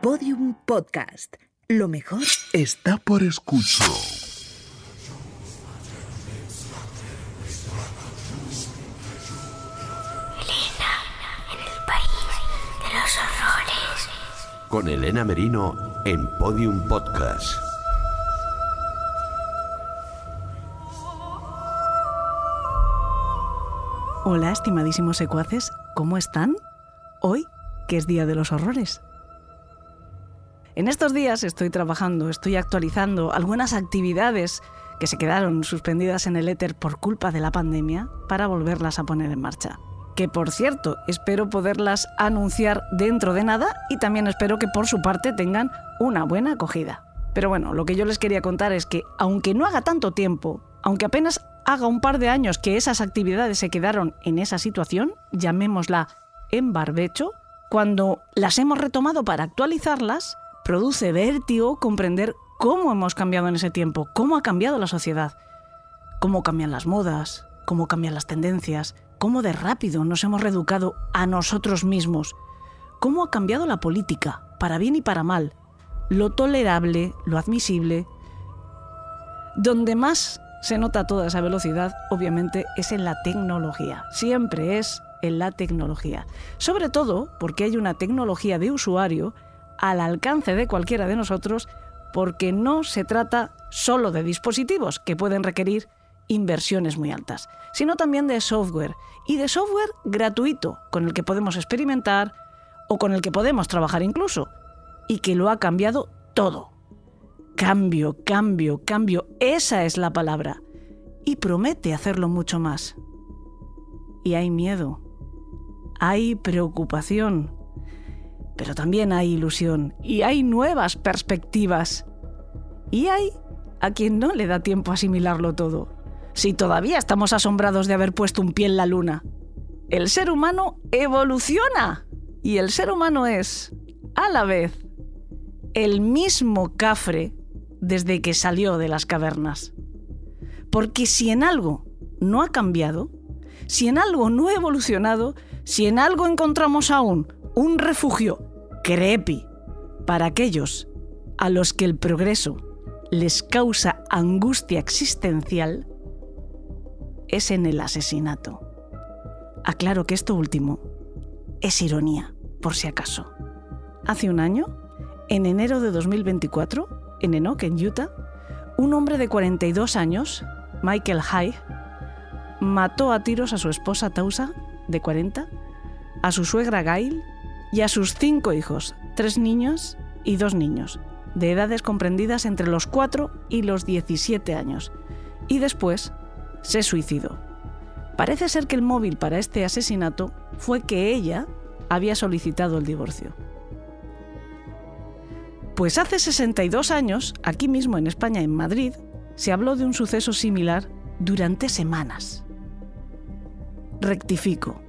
Podium Podcast. Lo mejor está por escuchar. Elena en el país de los horrores. Con Elena Merino en Podium Podcast. Hola, estimadísimos secuaces, ¿cómo están? Hoy, que es Día de los Horrores. En estos días estoy trabajando, estoy actualizando algunas actividades que se quedaron suspendidas en el éter por culpa de la pandemia para volverlas a poner en marcha. Que, por cierto, espero poderlas anunciar dentro de nada y también espero que por su parte tengan una buena acogida. Pero bueno, lo que yo les quería contar es que, aunque no haga tanto tiempo, aunque apenas haga un par de años que esas actividades se quedaron en esa situación, llamémosla en barbecho, cuando las hemos retomado para actualizarlas, produce vértigo comprender cómo hemos cambiado en ese tiempo, cómo ha cambiado la sociedad, cómo cambian las modas, cómo cambian las tendencias, cómo de rápido nos hemos reeducado a nosotros mismos, cómo ha cambiado la política, para bien y para mal, lo tolerable, lo admisible. Donde más se nota toda esa velocidad, obviamente, es en la tecnología. Siempre es en la tecnología. Sobre todo porque hay una tecnología de usuario al alcance de cualquiera de nosotros, porque no se trata solo de dispositivos que pueden requerir inversiones muy altas, sino también de software, y de software gratuito, con el que podemos experimentar o con el que podemos trabajar incluso, y que lo ha cambiado todo. Cambio, cambio, cambio, esa es la palabra. Y promete hacerlo mucho más. Y hay miedo, hay preocupación, pero también hay ilusión y hay nuevas perspectivas. Y hay a quien no le da tiempo a asimilarlo todo. Si todavía estamos asombrados de haber puesto un pie en la luna. El ser humano evoluciona y el ser humano es, a la vez, el mismo cafre desde que salió de las cavernas. Porque si en algo no ha cambiado, si en algo no ha evolucionado, si en algo encontramos aún un refugio creepy para aquellos a los que el progreso les causa angustia existencial, es en el asesinato. Aclaro que esto último es ironía, por si acaso. Hace un año, en enero de 2024, en Enoch, en Utah, un hombre de 42 años, Michael High, mató a tiros a su esposa Tausa, de 40, a su suegra Gail y a sus 5 hijos, 3 niñas y 2 niños, de edades comprendidas entre los 4 y los 17 años, y después se suicidó. Parece ser que el móvil para este asesinato fue que ella había solicitado el divorcio. Pues hace 62 años, aquí mismo en España, en Madrid, se habló de un suceso similar durante semanas. Rectifico.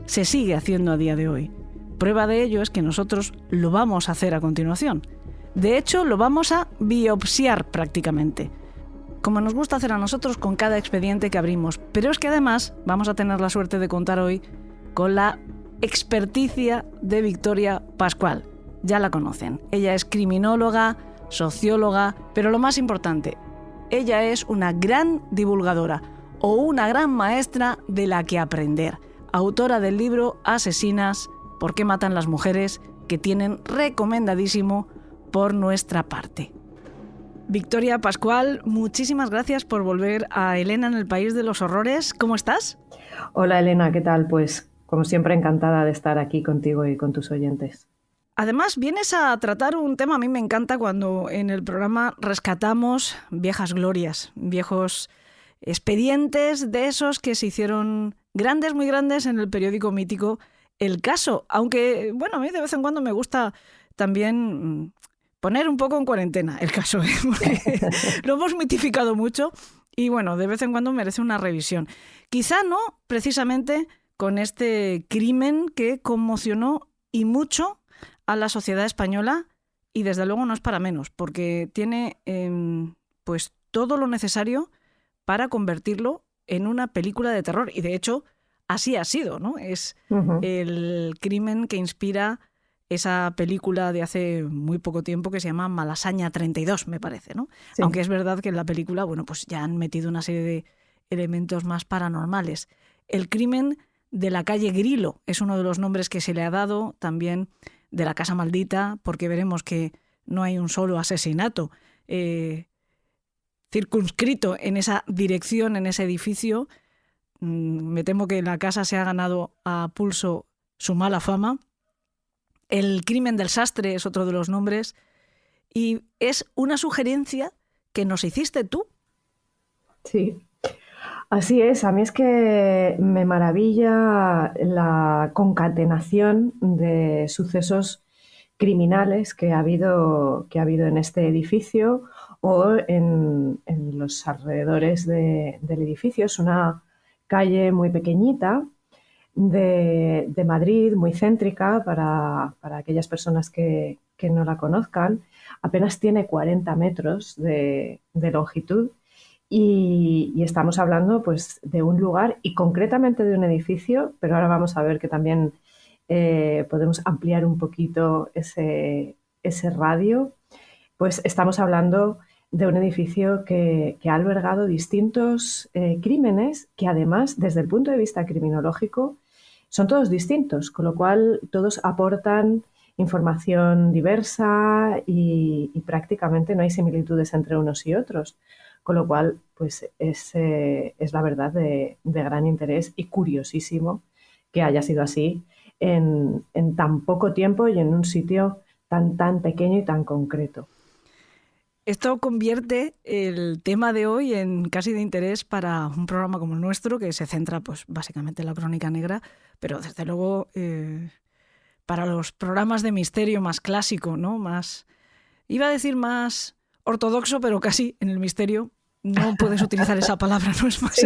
Se sigue haciendo a día de hoy. Prueba de ello es que nosotros lo vamos a hacer a continuación. De hecho, lo vamos a biopsiar prácticamente, como nos gusta hacer a nosotros con cada expediente que abrimos. Pero es que además vamos a tener la suerte de contar hoy con la experticia de Victoria Pascual. Ya la conocen. Ella es criminóloga, socióloga, pero lo más importante, ella es una gran divulgadora o una gran maestra de la que aprender. Autora del libro Asesinas, ¿por qué matan las mujeres?, que tienen recomendadísimo por nuestra parte. Victoria Pascual, muchísimas gracias por volver a Elena en el País de los Horrores. ¿Cómo estás? Hola Elena, ¿qué tal? Pues como siempre encantada de estar aquí contigo y con tus oyentes. Además, vienes a tratar un tema, a mí me encanta cuando en el programa rescatamos viejas glorias, viejos expedientes de esos que se hicieron grandes, muy grandes en el periódico mítico El Caso. Aunque, bueno, a mí de vez en cuando me gusta también poner un poco en cuarentena El Caso, ¿eh? Porque lo hemos mitificado mucho y, bueno, de vez en cuando merece una revisión. Quizá no precisamente con este crimen que conmocionó y mucho a la sociedad española, y desde luego no es para menos, porque tiene pues todo lo necesario para convertirlo en una película de terror. Y de hecho, así ha sido, ¿no? Es el crimen que inspira esa película de hace muy poco tiempo que se llama Malasaña 32, me parece, ¿no? Sí. Aunque es verdad que en la película, bueno, pues ya han metido una serie de elementos más paranormales. El crimen de la calle Grilo es uno de los nombres que se le ha dado, también de la Casa Maldita, porque veremos que no hay un solo asesinato circunscrito en esa dirección, en ese edificio. Me temo que la casa se ha ganado a pulso su mala fama. El crimen del sastre es otro de los nombres y es una sugerencia que nos hiciste tú. Sí, así es. A mí es que me maravilla la concatenación de sucesos criminales que ha habido en este edificio o en los alrededores del edificio. Es una calle muy pequeñita de Madrid, muy céntrica para aquellas personas que no la conozcan. Apenas tiene 40 metros de longitud y estamos hablando pues, de un lugar y concretamente de un edificio, pero ahora vamos a ver que también podemos ampliar un poquito ese radio. Pues estamos hablando de un edificio que ha albergado distintos crímenes que además, desde el punto de vista criminológico, son todos distintos, con lo cual todos aportan información diversa y prácticamente no hay similitudes entre unos y otros, con lo cual pues es la verdad de gran interés y curiosísimo que haya sido así en tan poco tiempo y en un sitio tan pequeño y tan concreto. Esto convierte el tema de hoy en casi de interés para un programa como el nuestro, que se centra pues básicamente en la crónica negra, pero desde luego para los programas de misterio más clásico, ¿no? Más, iba a decir más ortodoxo, pero casi en el misterio no puedes utilizar esa palabra, no es más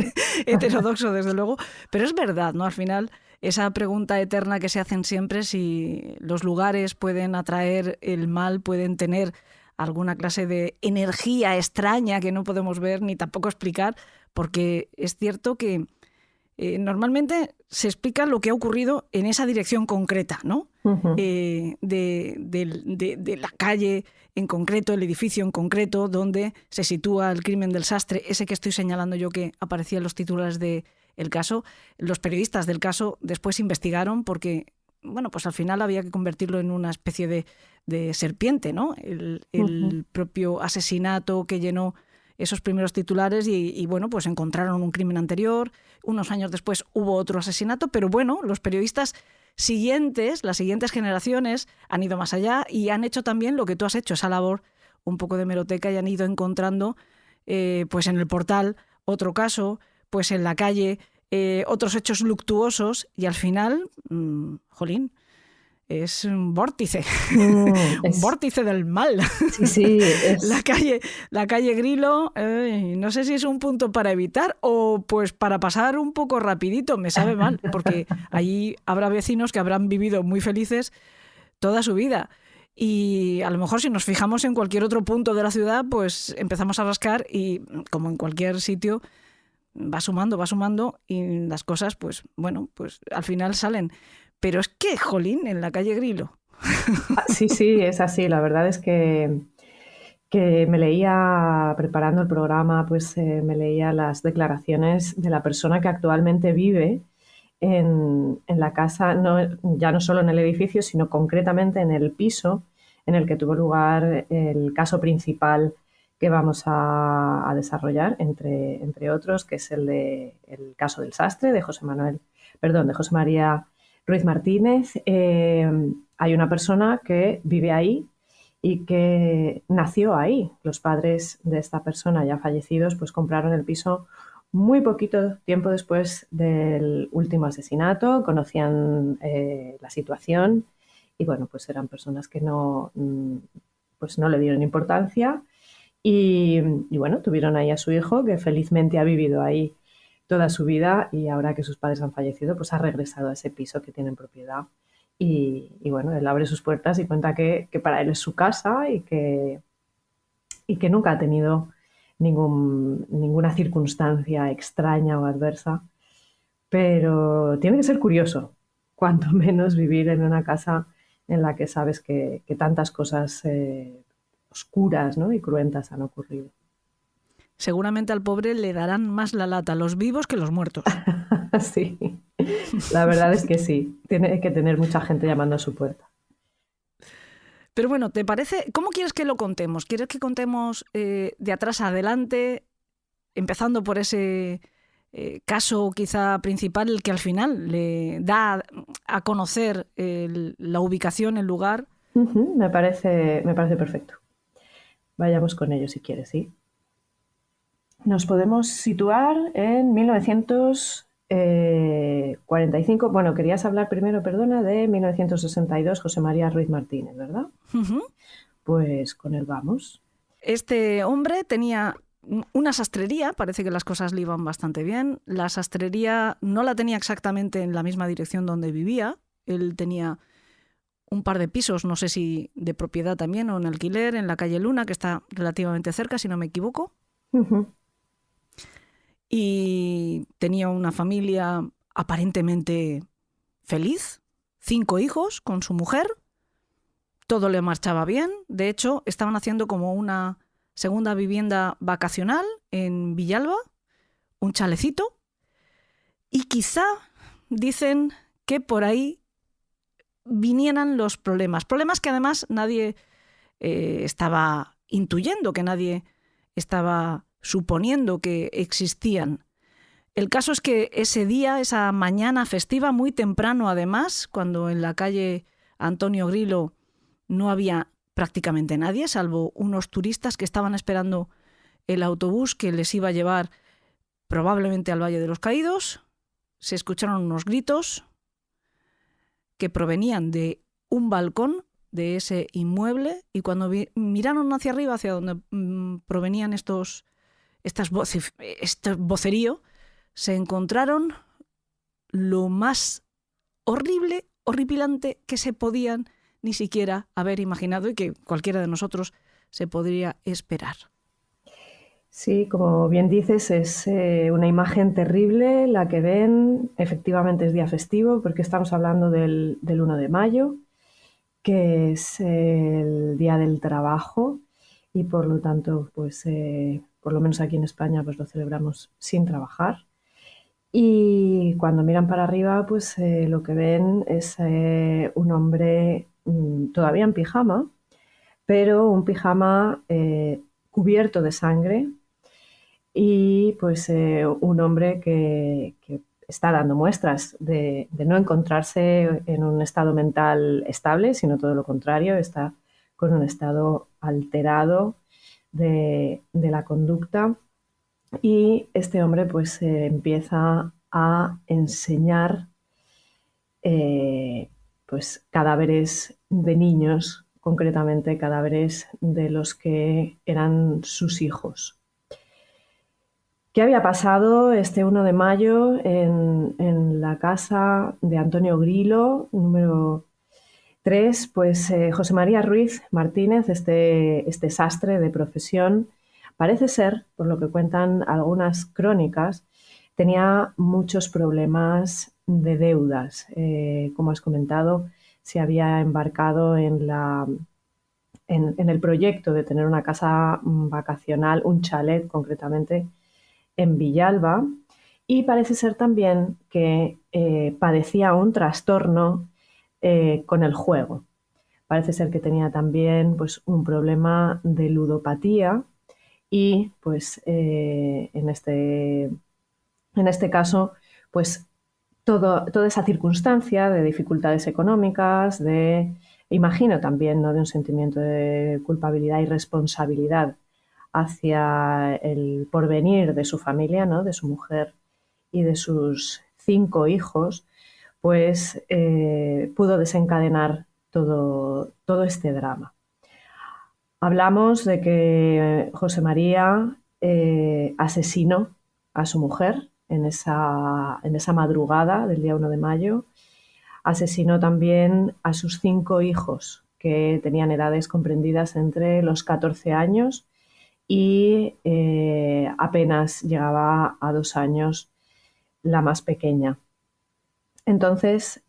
heterodoxo desde luego, pero es verdad, ¿no? Al final esa pregunta eterna que se hacen siempre, si los lugares pueden atraer el mal, pueden tener alguna clase de energía extraña que no podemos ver ni tampoco explicar, porque es cierto que normalmente se explica lo que ha ocurrido en esa dirección concreta, ¿no? Uh-huh. De la calle en concreto, el edificio en concreto, donde se sitúa el crimen del sastre, ese que estoy señalando yo que aparecía en los titulares del caso. Los periodistas del caso después investigaron porque, bueno, pues al final había que convertirlo en una especie de serpiente, ¿no? El propio asesinato que llenó esos primeros titulares y bueno, pues encontraron un crimen anterior, unos años después hubo otro asesinato, pero bueno, los periodistas siguientes, las siguientes generaciones han ido más allá y han hecho también lo que tú has hecho, esa labor un poco de hemeroteca, y han ido encontrando pues en el portal otro caso, pues en la calle otros hechos luctuosos y al final, jolín, es un vórtice, un vórtice del mal. Sí, La calle Grilo, no sé si es un punto para evitar o pues para pasar un poco rapidito, me sabe mal, porque allí habrá vecinos que habrán vivido muy felices toda su vida. Y a lo mejor si nos fijamos en cualquier otro punto de la ciudad, pues empezamos a rascar y como en cualquier sitio va sumando y las cosas, pues bueno, pues al final salen. Pero es que, jolín, en la calle Grilo. Sí, es así. La verdad es que me leía, preparando el programa, pues me leía las declaraciones de la persona que actualmente vive en la casa, ya no solo en el edificio, sino concretamente en el piso en el que tuvo lugar el caso principal que vamos a desarrollar, entre otros, que es el caso del sastre de José María Ruiz Martínez. Hay una persona que vive ahí y que nació ahí. Los padres de esta persona ya fallecidos pues compraron el piso muy poquito tiempo después del último asesinato, conocían la situación y bueno, pues eran personas que no le dieron importancia y bueno, tuvieron ahí a su hijo que felizmente ha vivido ahí toda su vida y ahora que sus padres han fallecido, pues ha regresado a ese piso que tiene en propiedad y bueno, él abre sus puertas y cuenta que para él es su casa y que nunca ha tenido ninguna circunstancia extraña o adversa, pero tiene que ser curioso, cuanto menos vivir en una casa en la que sabes que tantas cosas oscuras, ¿no? y cruentas han ocurrido. Seguramente al pobre le darán más la lata los vivos que los muertos. Sí, la verdad es que sí. Tiene que tener mucha gente llamando a su puerta. Pero bueno, ¿te parece? ¿Cómo quieres que lo contemos? ¿Quieres que contemos de atrás a adelante, empezando por ese caso quizá principal, el que al final le da a conocer la ubicación, el lugar? Me parece perfecto. Vayamos con ello si quieres, ¿sí? Nos podemos situar en 1945. Bueno, querías hablar primero, perdona, de 1962, José María Ruiz Martínez, ¿verdad? Uh-huh. Pues con él vamos. Este hombre tenía una sastrería, parece que las cosas le iban bastante bien. La sastrería no la tenía exactamente en la misma dirección donde vivía. Él tenía un par de pisos, no sé si de propiedad también o en alquiler, en la calle Luna, que está relativamente cerca, si no me equivoco. Uh-huh. Y tenía una familia aparentemente feliz, 5 hijos con su mujer, todo le marchaba bien. De hecho, estaban haciendo como una segunda vivienda vacacional en Villalba, un chalecito, y quizá dicen que por ahí vinieran los problemas que además nadie estaba intuyendo, que nadie estaba suponiendo que existían. El caso es que ese día, esa mañana festiva, muy temprano además, cuando en la calle Antonio Grilo no había prácticamente nadie, salvo unos turistas que estaban esperando el autobús que les iba a llevar probablemente al Valle de los Caídos, se escucharon unos gritos que provenían de un balcón de ese inmueble, y cuando miraron hacia arriba, hacia donde provenían este vocerío, se encontraron lo más horrible, horripilante que se podían ni siquiera haber imaginado y que cualquiera de nosotros se podría esperar. Sí, como bien dices, es una imagen terrible la que ven. Efectivamente es día festivo porque estamos hablando del 1 de mayo, que es el Día del Trabajo, y por lo tanto, pues por lo menos aquí en España, pues lo celebramos sin trabajar. Y cuando miran para arriba, pues lo que ven es un hombre todavía en pijama, pero un pijama cubierto de sangre, y pues un hombre que está dando muestras de no encontrarse en un estado mental estable, sino todo lo contrario, está con un estado alterado de la conducta. Y este hombre pues empieza a enseñar pues cadáveres de niños, concretamente cadáveres de los que eran sus hijos. ¿Qué había pasado este 1 de mayo en la casa de Antonio Grilo, número 3? Pues José María Ruiz Martínez, este sastre de profesión, parece ser, por lo que cuentan algunas crónicas, tenía muchos problemas de deudas. Como has comentado, se había embarcado en el proyecto de tener una casa vacacional, un chalet concretamente, en Villalba, y parece ser también que padecía un trastorno con el juego. Parece ser que tenía también pues, un problema de ludopatía, y pues en este caso pues toda esa circunstancia de dificultades económicas, imagino también, ¿no?, de un sentimiento de culpabilidad y responsabilidad hacia el porvenir de su familia, ¿no?, de su mujer y de sus 5 hijos, pues pudo desencadenar todo este drama. Hablamos de que José María asesinó a su mujer en esa madrugada del día 1 de mayo. Asesinó también a sus 5 hijos, que tenían edades comprendidas entre los 14 años y apenas llegaba a 2 años la más pequeña. Entonces,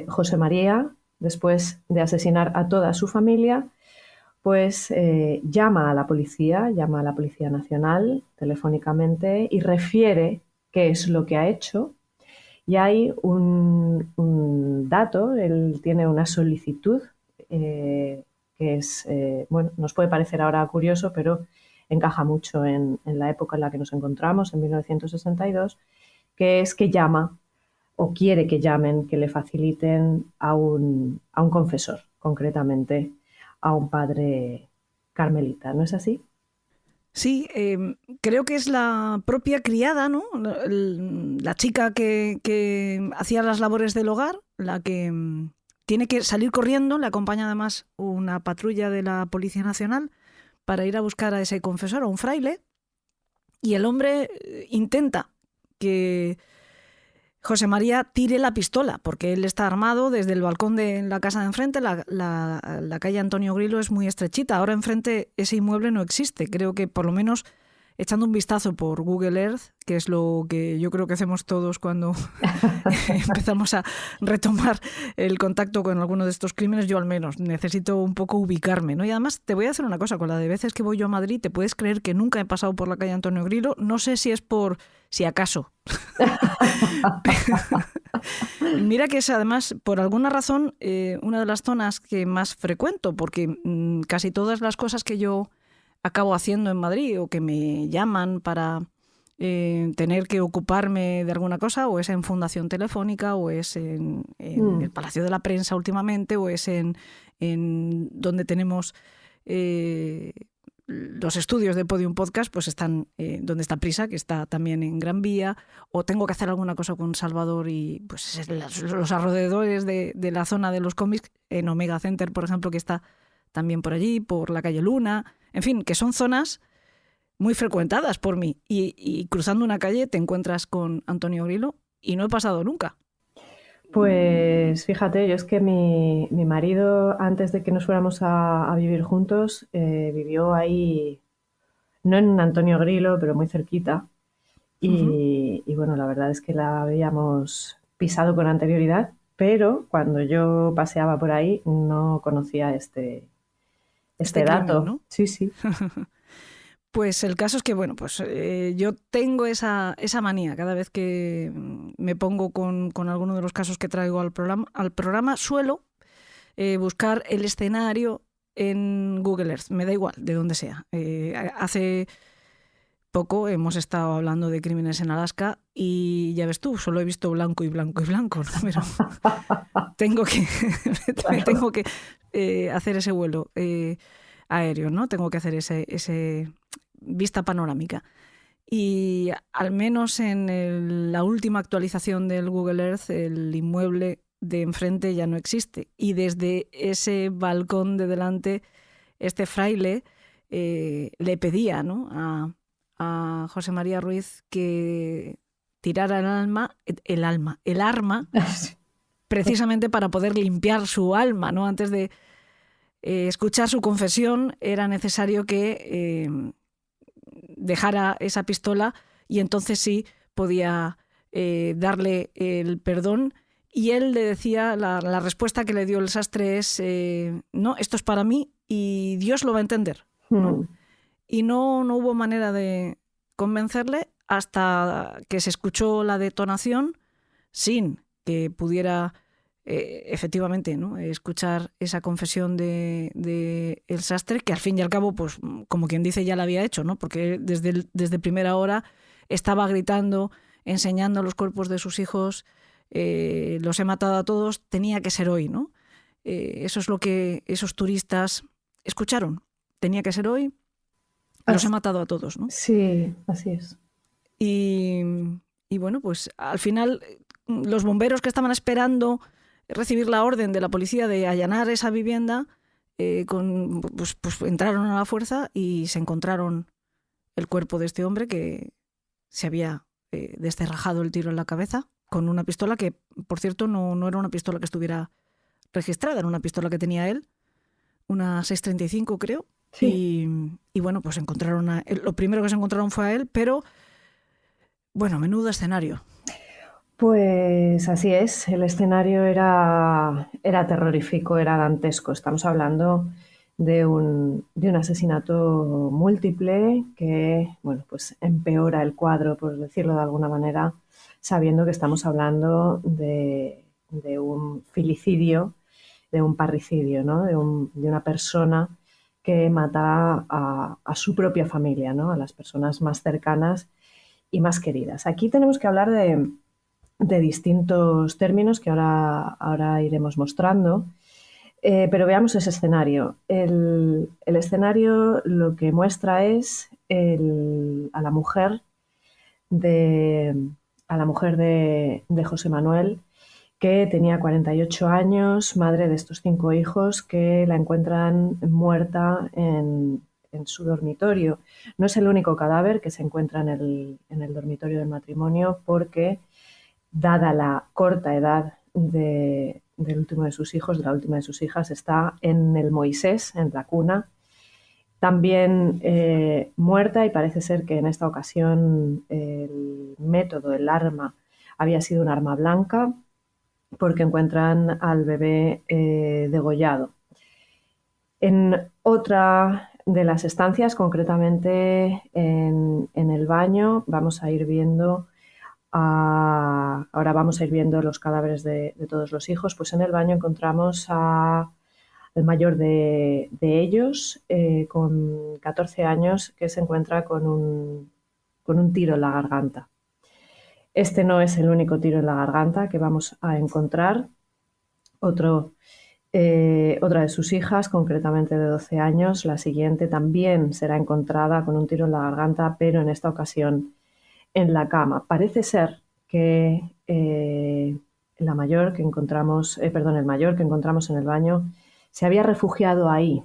José María después de asesinar a toda su familia, pues llama a la Policía Nacional telefónicamente y refiere qué es lo que ha hecho. Y hay un dato, él tiene una solicitud que es, bueno, nos puede parecer ahora curioso, pero encaja mucho en la época en la que nos encontramos, en 1962, que es que llama o quiere que llamen, que le faciliten a un confesor, concretamente a un padre carmelita, ¿no es así? Sí, creo que es la propia criada, ¿no? La chica que hacía las labores del hogar, la que tiene que salir corriendo, le acompaña además una patrulla de la Policía Nacional para ir a buscar a ese confesor, a un fraile, y el hombre intenta que José María tire la pistola, porque él está armado desde el balcón de la casa de enfrente. La calle Antonio Grilo es muy estrechita. Ahora enfrente ese inmueble no existe. Creo que por lo menos echando un vistazo por Google Earth, que es lo que yo creo que hacemos todos cuando empezamos a retomar el contacto con alguno de estos crímenes, yo al menos necesito un poco ubicarme, ¿no? Y además te voy a hacer una cosa, con la de veces que voy yo a Madrid, te puedes creer que nunca he pasado por la calle Antonio Grilo. No sé si es por si acaso. Mira que es además, por alguna razón, una de las zonas que más frecuento, porque casi todas las cosas que yo acabo haciendo en Madrid o que me llaman para tener que ocuparme de alguna cosa, o es en Fundación Telefónica, o es en el Palacio de la Prensa últimamente, o es en donde tenemos los estudios de Podium Podcast, pues están donde está Prisa, que está también en Gran Vía, o tengo que hacer alguna cosa con Salvador y pues los alrededores de la zona de los cómics, en Omega Center, por ejemplo, que está también por allí, por la calle Luna, en fin, que son zonas muy frecuentadas por mí. Y cruzando una calle te encuentras con Antonio Grilo y no he pasado nunca. Pues fíjate, yo es que mi marido, antes de que nos fuéramos a vivir juntos, vivió ahí, no en Antonio Grilo, pero muy cerquita. Y bueno, la verdad es que la habíamos pisado con anterioridad, pero cuando yo paseaba por ahí no conocía este dato. Crimen, ¿no? Sí, sí. Pues el caso es que, bueno, pues yo tengo esa manía. Cada vez que me pongo con alguno de los casos que traigo al programa suelo buscar el escenario en Google Earth. Me da igual, de donde sea. Hace poco hemos estado hablando de crímenes en Alaska y ya ves tú, solo he visto blanco y blanco y blanco, ¿no? Pero tengo que hacer ese vuelo aéreo, ¿no? Tengo que hacer ese vista panorámica. Y al menos en la última actualización del Google Earth, el inmueble de enfrente ya no existe. Y desde ese balcón de delante, este fraile le pedía, ¿no?, a José María Ruiz que tirara el arma, precisamente para poder limpiar su alma, ¿no? Antes de escuchar su confesión era necesario que dejara esa pistola y entonces sí podía darle el perdón. Y él le decía, la respuesta que le dio el sastre es no, esto es para mí y Dios lo va a entender, ¿no? Y no hubo manera de convencerle hasta que se escuchó la detonación sin que pudiera efectivamente, ¿no?, escuchar esa confesión de el sastre, que al fin y al cabo, pues como quien dice, ya la había hecho, ¿no? Porque desde primera hora estaba gritando, enseñando los cuerpos de sus hijos, los he matado a todos, tenía que ser hoy, ¿no? Eso es lo que esos turistas escucharon. Tenía que ser hoy, los he matado a todos, ¿no? Sí, así es. Y bueno, pues al final los bomberos que estaban esperando recibir la orden de la policía de allanar esa vivienda, pues entraron a la fuerza y se encontraron el cuerpo de este hombre que se había descerrajado el tiro en la cabeza con una pistola que, por cierto, no era una pistola que estuviera registrada, era una pistola que tenía él, una 635 creo. Sí. Y bueno, pues lo primero que se encontraron fue a él, pero bueno, menudo escenario. Pues así es, el escenario era terrorífico, era dantesco. Estamos hablando de un asesinato múltiple que, bueno, pues empeora el cuadro, por decirlo de alguna manera, sabiendo que estamos hablando de un filicidio, de un parricidio, ¿no? De una persona que mata a su propia familia, ¿no? A las personas más cercanas y más queridas. Aquí tenemos que hablar de distintos términos que ahora iremos mostrando, pero veamos ese escenario. El escenario lo que muestra es a la mujer de José Manuel, que tenía 48 años, madre de estos 5 hijos, que la encuentran muerta en su dormitorio. No es el único cadáver que se encuentra en el dormitorio del matrimonio, porque dada la corta edad del último de sus hijos, de la última de sus hijas, está en el Moisés, en la cuna, también muerta, y parece ser que en esta ocasión el método, el arma, había sido un arma blanca, porque encuentran al bebé degollado. En otra de las estancias, concretamente en el baño, vamos a ir viendo ahora vamos a ir viendo los cadáveres de todos los hijos. Pues en el baño encontramos al mayor de ellos, con 14 años, que se encuentra con un tiro en la garganta. Este no es el único tiro en la garganta que vamos a encontrar. Otra de sus hijas, concretamente de 12 años, la siguiente, también será encontrada con un tiro en la garganta, pero en esta ocasión en la cama. Parece ser que el mayor que encontramos en el baño se había refugiado ahí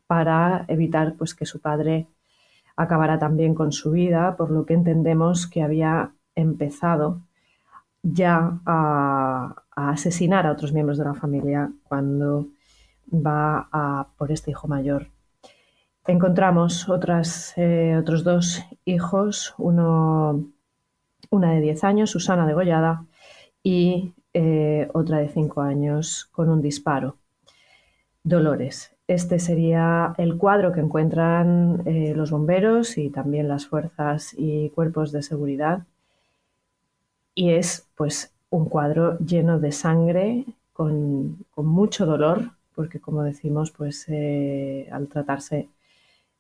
para evitar, pues, que su padre acabara también con su vida, por lo que entendemos que había empezado ya a asesinar a otros miembros de la familia cuando va por este hijo mayor. Encontramos otros 2 hijos, una de 10 años, Susana, degollada, y otra de 5 años con un disparo, Dolores. Este sería el cuadro que encuentran los bomberos y también las fuerzas y cuerpos de seguridad, y es, pues, un cuadro lleno de sangre, con mucho dolor, porque, como decimos, pues al tratarse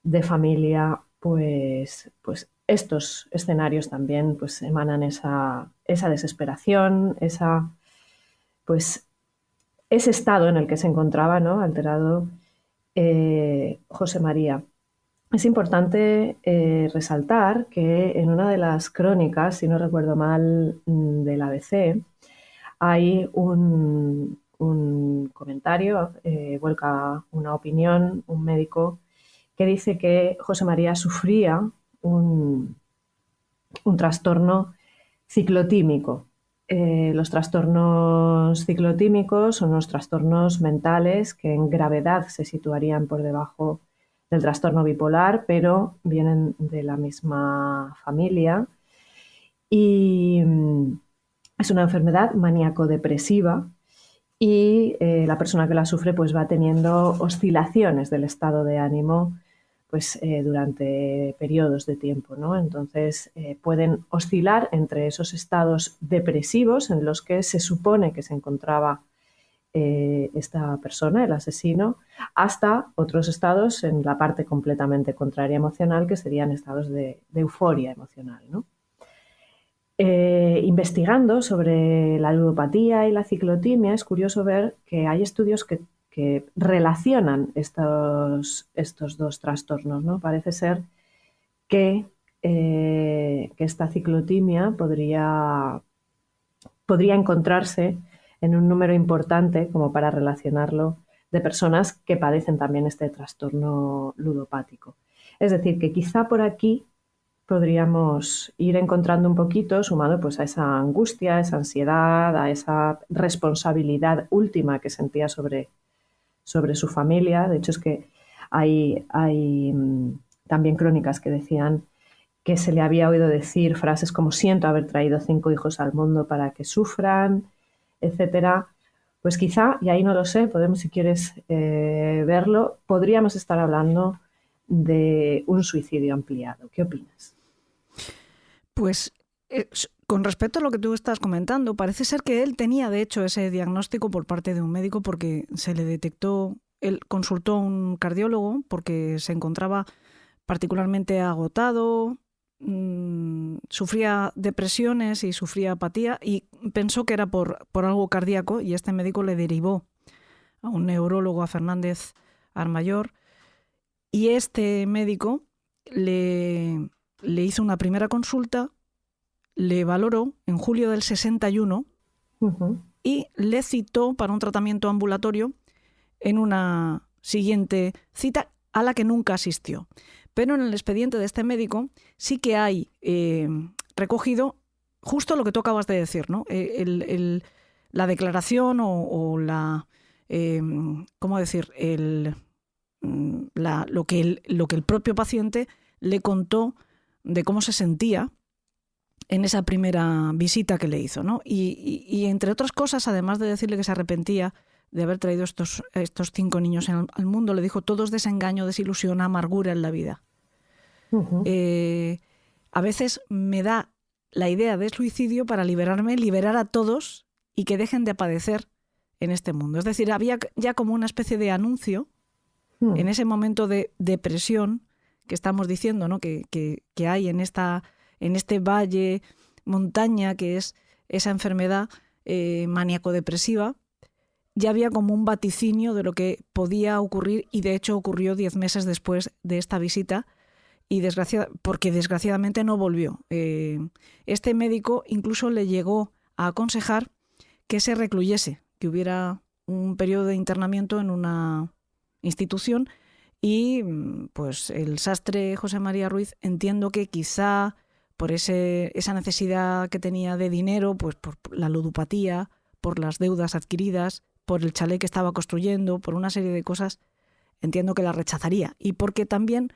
de familia, pues estos escenarios también, pues, emanan esa desesperación, pues ese estado en el que se encontraba, ¿no?, alterado José María. Es importante resaltar que en una de las crónicas, si no recuerdo mal, del ABC, hay un comentario, vuelca una opinión, un médico, que dice que José María sufría un trastorno ciclotímico. Los trastornos ciclotímicos son unos trastornos mentales que en gravedad se situarían por debajo del trastorno bipolar, pero vienen de la misma familia, y es una enfermedad maníaco-depresiva, y la persona que la sufre, pues, va teniendo oscilaciones del estado de ánimo, pues durante periodos de tiempo, ¿no? Entonces pueden oscilar entre esos estados depresivos en los que se supone que se encontraba esta persona, el asesino, hasta otros estados en la parte completamente contraria emocional, que serían estados de euforia emocional, ¿no? Investigando sobre la ludopatía y la ciclotimia, es curioso ver que hay estudios que relacionan estos 2 trastornos, ¿no? Parece ser que esta ciclotimia podría encontrarse en un número importante, como para relacionarlo, de personas que padecen también este trastorno ludopático. Es decir, que quizá por aquí podríamos ir encontrando un poquito, sumado, pues, a esa angustia, a esa ansiedad, a esa responsabilidad última que sentía sobre su familia. De hecho, es que hay también crónicas que decían que se le había oído decir frases como siento haber traído 5 hijos al mundo para que sufran, etcétera. Pues quizá, y ahí no lo sé, podemos, si quieres verlo, podríamos estar hablando de un suicidio ampliado. ¿Qué opinas? Pues con respecto a lo que tú estás comentando, parece ser que él tenía de hecho ese diagnóstico por parte de un médico porque se le detectó, él consultó a un cardiólogo porque se encontraba particularmente agotado, sufría depresiones y sufría apatía y pensó que era por algo cardíaco y este médico le derivó a un neurólogo, a Fernández Armayor, y este médico le hizo una primera consulta, le valoró en julio del 61 y le citó para un tratamiento ambulatorio en una siguiente cita a la que nunca asistió. Pero en el expediente de este médico sí que hay recogido justo lo que tú acabas de decir, ¿no? La declaración o la... ¿cómo decir? Lo que el propio paciente le contó de cómo se sentía en esa primera visita que le hizo, ¿no? Y entre otras cosas, además de decirle que se arrepentía de haber traído estos 5 niños al mundo, le dijo: todo es desengaño, desilusión, amargura en la vida. A veces me da la idea de suicidio para liberar a todos y que dejen de padecer en este mundo. Es decir, había ya como una especie de anuncio en ese momento de depresión que estamos diciendo, ¿no? que hay en este valle, montaña, que es esa enfermedad maníaco-depresiva. Ya había como un vaticinio de lo que podía ocurrir y de hecho ocurrió 10 meses después de esta visita y porque desgraciadamente no volvió. Este médico incluso le llegó a aconsejar que se recluyese, que hubiera un periodo de internamiento en una institución y pues el sastre José María Ruiz, entiendo que quizá por esa necesidad que tenía de dinero, pues por la ludopatía, por las deudas adquiridas, por el chalet que estaba construyendo, por una serie de cosas, entiendo que la rechazaría. Y porque también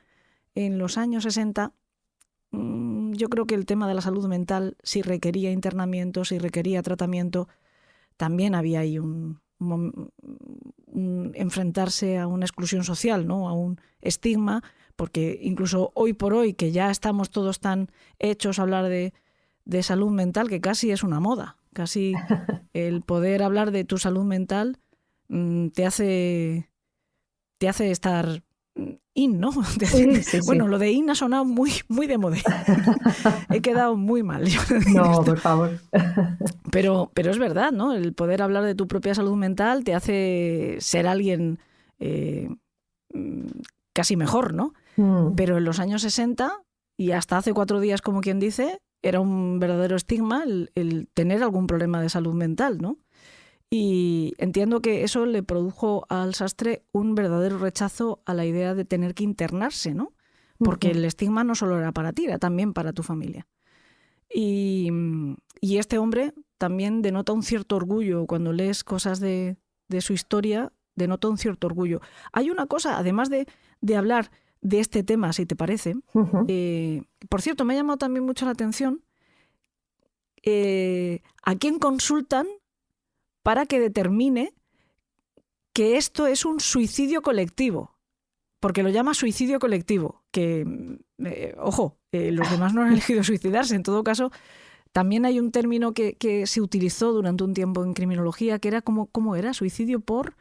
en los años 60 yo creo que el tema de la salud mental, si requería internamiento, si requería tratamiento, también había ahí un enfrentarse a una exclusión social, ¿no? A un estigma, porque incluso hoy por hoy, que ya estamos todos tan hechos a hablar de salud mental, que casi es una moda, casi el poder hablar de tu salud mental te hace estar in, ¿no? Sí. Bueno, lo de in ha sonado muy, muy de moda. He quedado muy mal. No, por favor. Pero es verdad, ¿no? El poder hablar de tu propia salud mental te hace ser alguien casi mejor, ¿no? Pero en los años 60 y hasta hace 4 días, como quien dice, era un verdadero estigma el tener algún problema de salud mental, ¿no? Y entiendo que eso le produjo al sastre un verdadero rechazo a la idea de tener que internarse, ¿no? Porque el estigma no solo era para ti, era también para tu familia. Y este hombre también denota un cierto orgullo. Cuando lees cosas de su historia, denota un cierto orgullo. Hay una cosa, además de hablar de este tema, si te parece, por cierto, me ha llamado también mucho la atención a quién consultan para que determine que esto es un suicidio colectivo, porque lo llama suicidio colectivo, que, ojo, los demás no han elegido suicidarse. En todo caso, también hay un término que se utilizó durante un tiempo en criminología, que era ¿cómo era? Suicidio por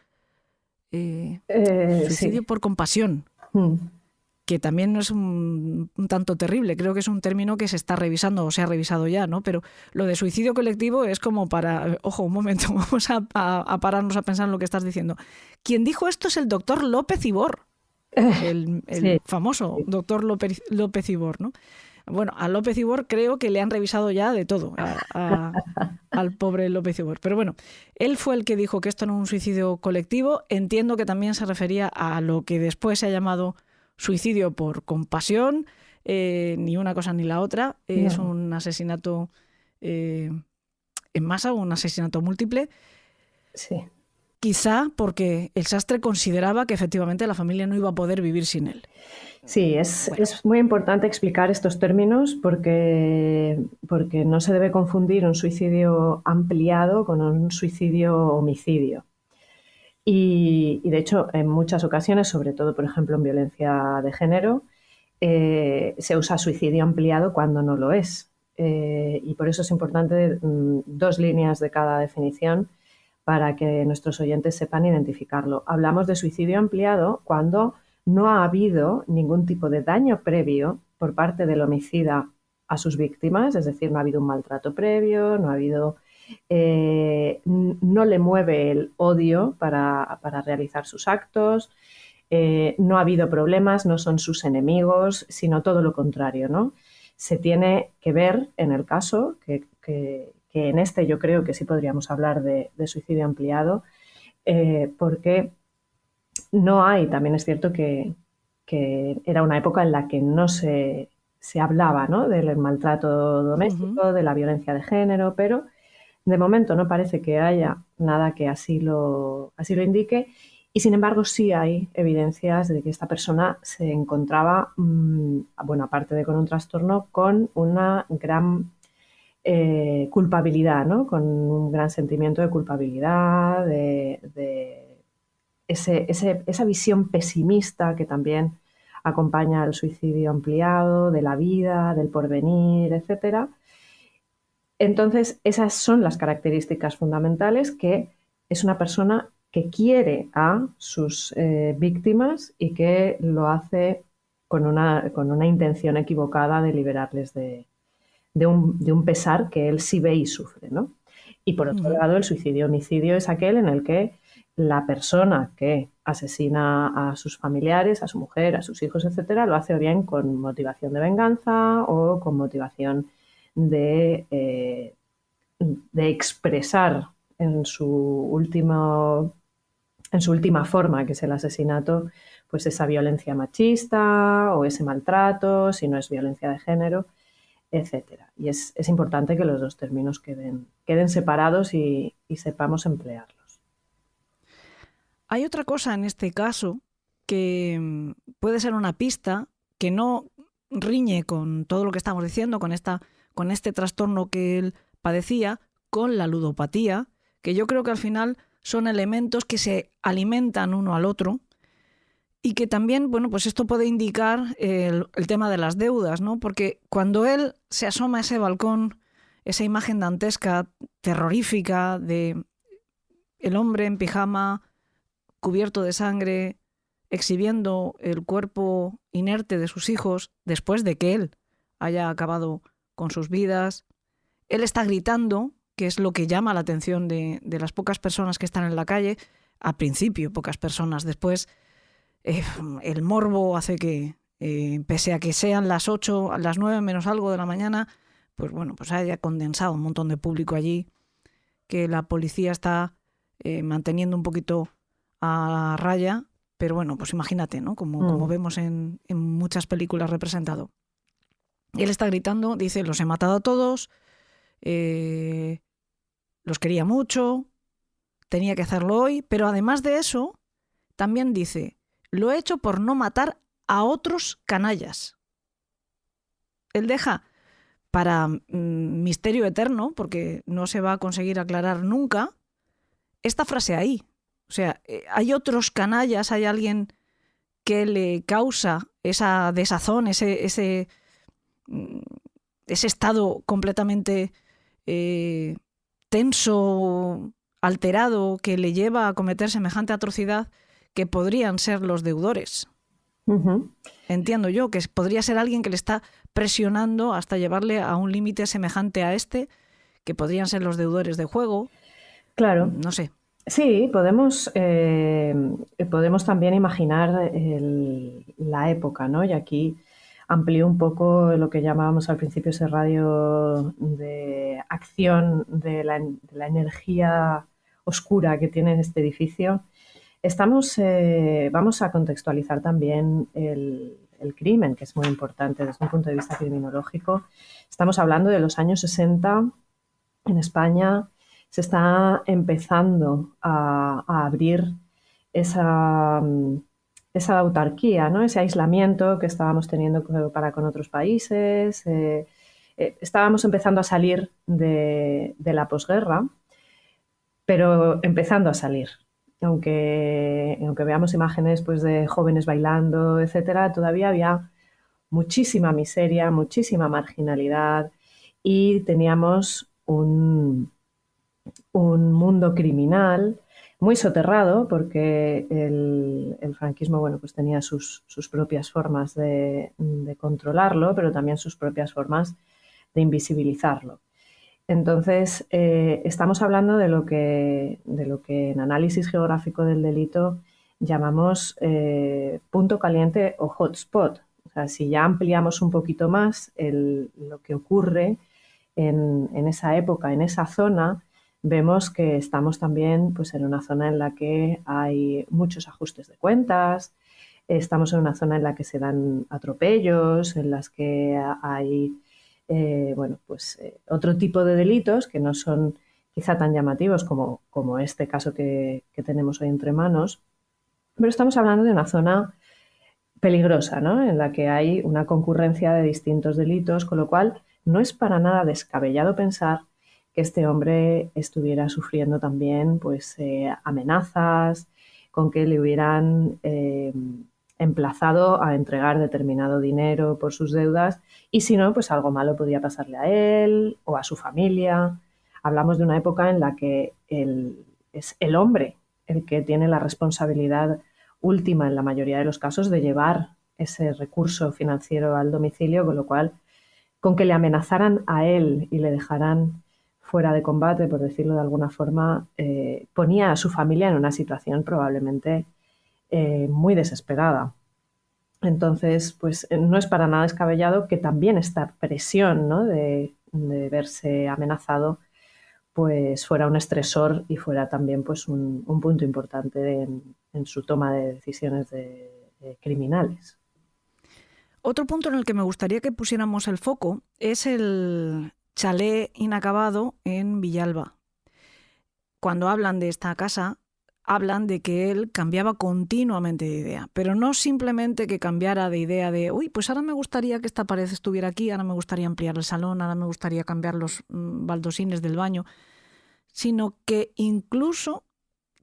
por compasión. Que también es un tanto terrible. Creo que es un término que se está revisando o se ha revisado ya, ¿no? Pero lo de suicidio colectivo es como para... Ojo, un momento, vamos a pararnos a pensar en lo que estás diciendo. Quien dijo esto es el doctor López Ibor, el famoso doctor López Ibor, ¿no? Bueno, a López Ibor creo que le han revisado ya de todo, al pobre López Ibor. Pero bueno, él fue el que dijo que esto no es un suicidio colectivo. Entiendo que también se refería a lo que después se ha llamado suicidio por compasión, ni una cosa ni la otra. Es un asesinato en masa o un asesinato múltiple. Sí. quizá porque el sastre consideraba que efectivamente la familia no iba a poder vivir sin él. Sí, es muy importante explicar estos términos porque no se debe confundir un suicidio ampliado con un suicidio-homicidio. Y de hecho, en muchas ocasiones, sobre todo, por ejemplo, en violencia de género, se usa suicidio ampliado cuando no lo es. Y por eso es importante 2 líneas de cada definición para que nuestros oyentes sepan identificarlo. Hablamos de suicidio ampliado cuando no ha habido ningún tipo de daño previo por parte del homicida a sus víctimas, es decir, no ha habido un maltrato previo, no ha habido, no le mueve el odio para realizar sus actos, no ha habido problemas, no son sus enemigos, sino todo lo contrario, ¿no? Se tiene que ver en el caso, que en este yo creo que sí podríamos hablar de suicidio ampliado, porque no hay, también es cierto que era una época en la que no se hablaba, ¿no?, del maltrato doméstico, de la violencia de género, pero de momento no parece que haya nada que así lo indique, y sin embargo sí hay evidencias de que esta persona se encontraba, bueno, aparte de con un trastorno, con una gran culpabilidad, ¿no?, con un gran sentimiento de culpabilidad, de esa visión pesimista que también acompaña al suicidio ampliado, de la vida, del porvenir, etc. Entonces, esas son las características fundamentales, que es una persona que quiere a sus víctimas y que lo hace con una intención equivocada de liberarles de un pesar que él sí ve y sufre, ¿no? Y por otro lado, el suicidio-homicidio es aquel en el que la persona que asesina a sus familiares, a su mujer, a sus hijos, etcétera, lo hace o bien con motivación de venganza o con motivación de expresar en su última forma, que es el asesinato, pues esa violencia machista o ese maltrato, si no es violencia de género, etcétera. Y es importante que los 2 términos queden separados y sepamos emplearlos. Hay otra cosa en este caso que puede ser una pista que no riñe con todo lo que estamos diciendo, con este trastorno que él padecía, con la ludopatía, que yo creo que al final son elementos que se alimentan uno al otro y que también, bueno, pues esto puede indicar el tema de las deudas, ¿no? Porque cuando él se asoma a ese balcón, esa imagen dantesca, terrorífica, de el hombre en pijama, cubierto de sangre, exhibiendo el cuerpo inerte de sus hijos después de que él haya acabado con sus vidas. Él está gritando, que es lo que llama la atención de las pocas personas que están en la calle. Al principio, pocas personas. Después, el morbo hace que, pese a que sean las 8, las 9 menos algo de la mañana, pues bueno, pues haya condensado un montón de público allí, que la policía está manteniendo un poquito a raya, pero bueno, pues imagínate, ¿no? Como vemos en muchas películas representado. Él está gritando, dice: los he matado a todos, los quería mucho, tenía que hacerlo hoy, pero además de eso, también dice: lo he hecho por no matar a otros canallas. Él deja para misterio eterno, porque no se va a conseguir aclarar nunca, esta frase ahí. O sea, hay otros canallas, hay alguien que le causa esa desazón, ese estado completamente tenso, alterado, que le lleva a cometer semejante atrocidad, que podrían ser los deudores. Uh-huh. Entiendo yo que podría ser alguien que le está presionando hasta llevarle a un límite semejante a este, que podrían ser los deudores de juego. Claro. No sé. Sí, podemos también imaginar la época, ¿no? Y aquí amplío un poco lo que llamábamos al principio ese radio de acción de la energía oscura que tiene este edificio. Vamos a contextualizar también el crimen, que es muy importante desde un punto de vista criminológico. Estamos hablando de los años 60 en España. se está empezando a abrir esa, esa autarquía, ¿no? Ese aislamiento que estábamos teniendo para con otros países. Estábamos empezando a salir de la posguerra, pero empezando a salir. Aunque veamos imágenes pues, de jóvenes bailando, etcétera, todavía había muchísima miseria, muchísima marginalidad y teníamos un mundo criminal muy soterrado porque el franquismo bueno, pues tenía sus propias formas de controlarlo, pero también sus propias formas de invisibilizarlo. Entonces, estamos hablando de lo que en análisis geográfico del delito llamamos punto caliente o hotspot. O sea, si ya ampliamos un poquito más lo que ocurre en esa época, en esa zona, vemos que estamos también pues, en una zona en la que hay muchos ajustes de cuentas, estamos en una zona en la que se dan atropellos, en las que hay otro tipo de delitos que no son quizá tan llamativos como este caso que tenemos hoy entre manos, pero estamos hablando de una zona peligrosa, ¿no? En la que hay una concurrencia de distintos delitos, con lo cual no es para nada descabellado pensar que este hombre estuviera sufriendo también pues, amenazas, con que le hubieran emplazado a entregar determinado dinero por sus deudas y si no, pues algo malo podía pasarle a él o a su familia. Hablamos de una época en la que es el hombre el que tiene la responsabilidad última en la mayoría de los casos de llevar ese recurso financiero al domicilio, con lo cual, con que le amenazaran a él y le dejaran fuera de combate, por decirlo de alguna forma, ponía a su familia en una situación probablemente muy desesperada. Entonces, pues no es para nada descabellado que también esta presión, ¿no? de verse amenazado pues fuera un estresor y fuera también pues un punto importante en su toma de decisiones criminales. Otro punto en el que me gustaría que pusiéramos el foco es el chalet inacabado en Villalba. Cuando hablan de esta casa, hablan de que él cambiaba continuamente de idea, pero no simplemente que cambiara de idea de, uy, pues ahora me gustaría que esta pared estuviera aquí, ahora me gustaría ampliar el salón, ahora me gustaría cambiar los baldosines del baño, sino que incluso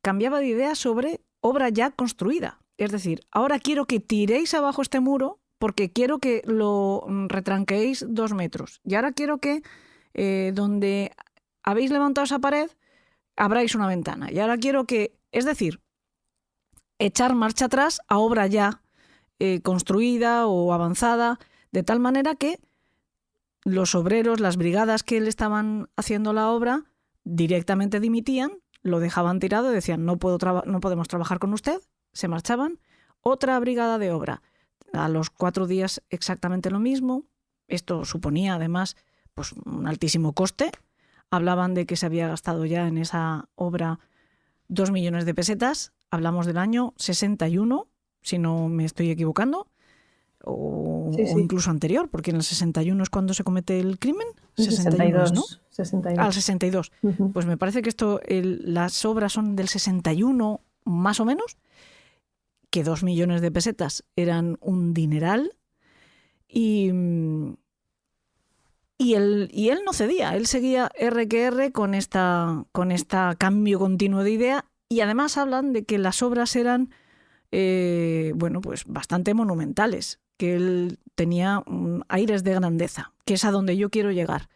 cambiaba de idea sobre obra ya construida. Es decir, ahora quiero que tiréis abajo este muro porque quiero que lo retranquéis 2 metros. Y ahora quiero que donde habéis levantado esa pared, abráis una ventana. Y ahora quiero que, es decir, echar marcha atrás a obra ya construida o avanzada, de tal manera que los obreros, las brigadas que le estaban haciendo la obra, directamente dimitían, lo dejaban tirado y decían no podemos trabajar con usted, se marchaban. Otra brigada de obra. A los 4 días exactamente lo mismo. Esto suponía además pues, un altísimo coste. Hablaban de que se había gastado ya en esa obra 2 millones de pesetas. Hablamos del año 61, si no me estoy equivocando, o incluso anterior, porque en el 61 es cuando se comete el crimen. 62, ¿no? 62. Al 62. Uh-huh. Pues me parece que las obras son del 61 más o menos, que 2 millones de pesetas eran un dineral y él no cedía, él seguía R que R con esta cambio continuo de idea y además hablan de que las obras eran pues bastante monumentales, que él tenía aires de grandeza, que es a donde yo quiero llegar.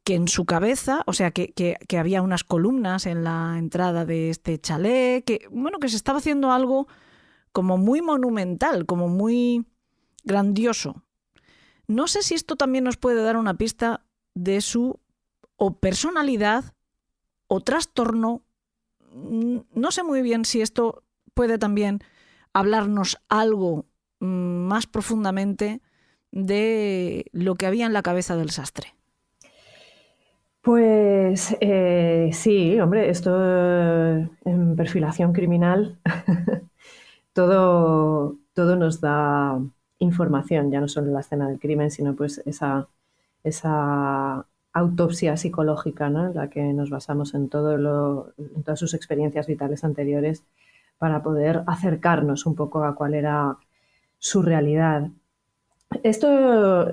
Que en su cabeza, o sea, que había unas columnas en la entrada de este chalet, que se estaba haciendo algo como muy monumental, como muy grandioso. No sé si esto también nos puede dar una pista de su o personalidad o trastorno. No sé muy bien si esto puede también hablarnos algo más profundamente de lo que había en la cabeza del sastre. Pues sí, hombre, esto en perfilación criminal todo nos da información, ya no solo en la escena del crimen, sino pues esa autopsia psicológica, ¿no? En la que nos basamos en en todas sus experiencias vitales anteriores para poder acercarnos un poco a cuál era su realidad. Esto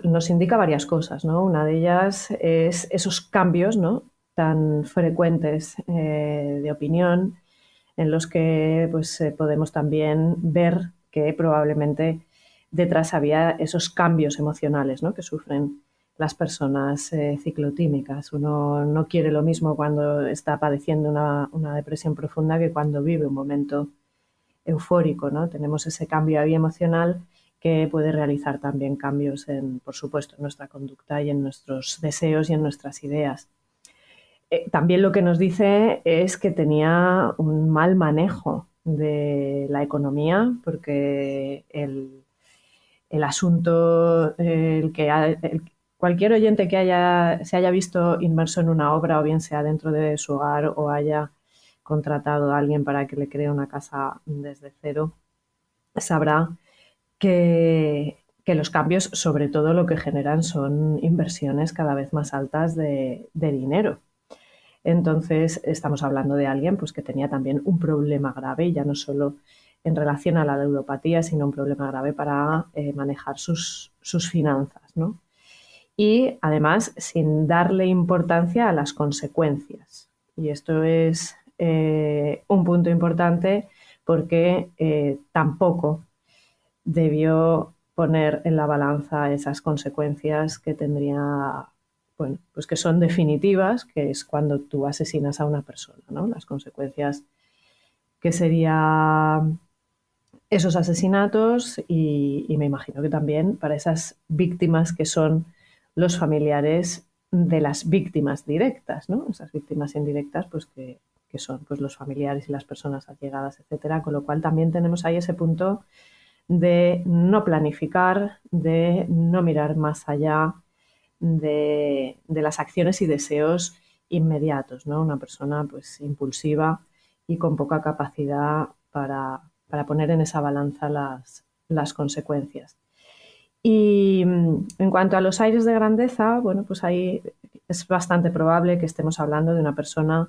nos indica varias cosas, ¿no? Una de ellas es esos cambios, ¿no?, tan frecuentes de opinión, en los que pues, podemos también ver que probablemente detrás había esos cambios emocionales, ¿no?, que sufren las personas ciclotímicas. Uno no quiere lo mismo cuando está padeciendo una depresión profunda que cuando vive un momento eufórico, ¿no? Tenemos ese cambio ahí emocional que puede realizar también cambios por supuesto, en nuestra conducta y en nuestros deseos y en nuestras ideas. También lo que nos dice es que tenía un mal manejo de la economía, porque el asunto, cualquier oyente que se haya visto inmerso en una obra, o bien sea dentro de su hogar o haya contratado a alguien para que le cree una casa desde cero, sabrá que los cambios, sobre todo, lo que generan son inversiones cada vez más altas de dinero. Entonces, estamos hablando de alguien pues, que tenía también un problema grave, ya no solo en relación a la ludopatía, sino un problema grave para manejar sus finanzas, ¿no? Y además, sin darle importancia a las consecuencias. Y esto es un punto importante porque tampoco debió poner en la balanza esas consecuencias que tendría, bueno, pues que son definitivas, que es cuando tú asesinas a una persona, ¿no? Las consecuencias que serían esos asesinatos y me imagino que también para esas víctimas que son los familiares de las víctimas directas, ¿no? Esas víctimas indirectas, pues que son pues, los familiares y las personas allegadas, etcétera, con lo cual también tenemos ahí ese punto de no planificar, de no mirar más allá de las acciones y deseos inmediatos, ¿no? Una persona pues impulsiva y con poca capacidad para poner en esa balanza las consecuencias. Y en cuanto a los aires de grandeza, bueno, pues ahí es bastante probable que estemos hablando de una persona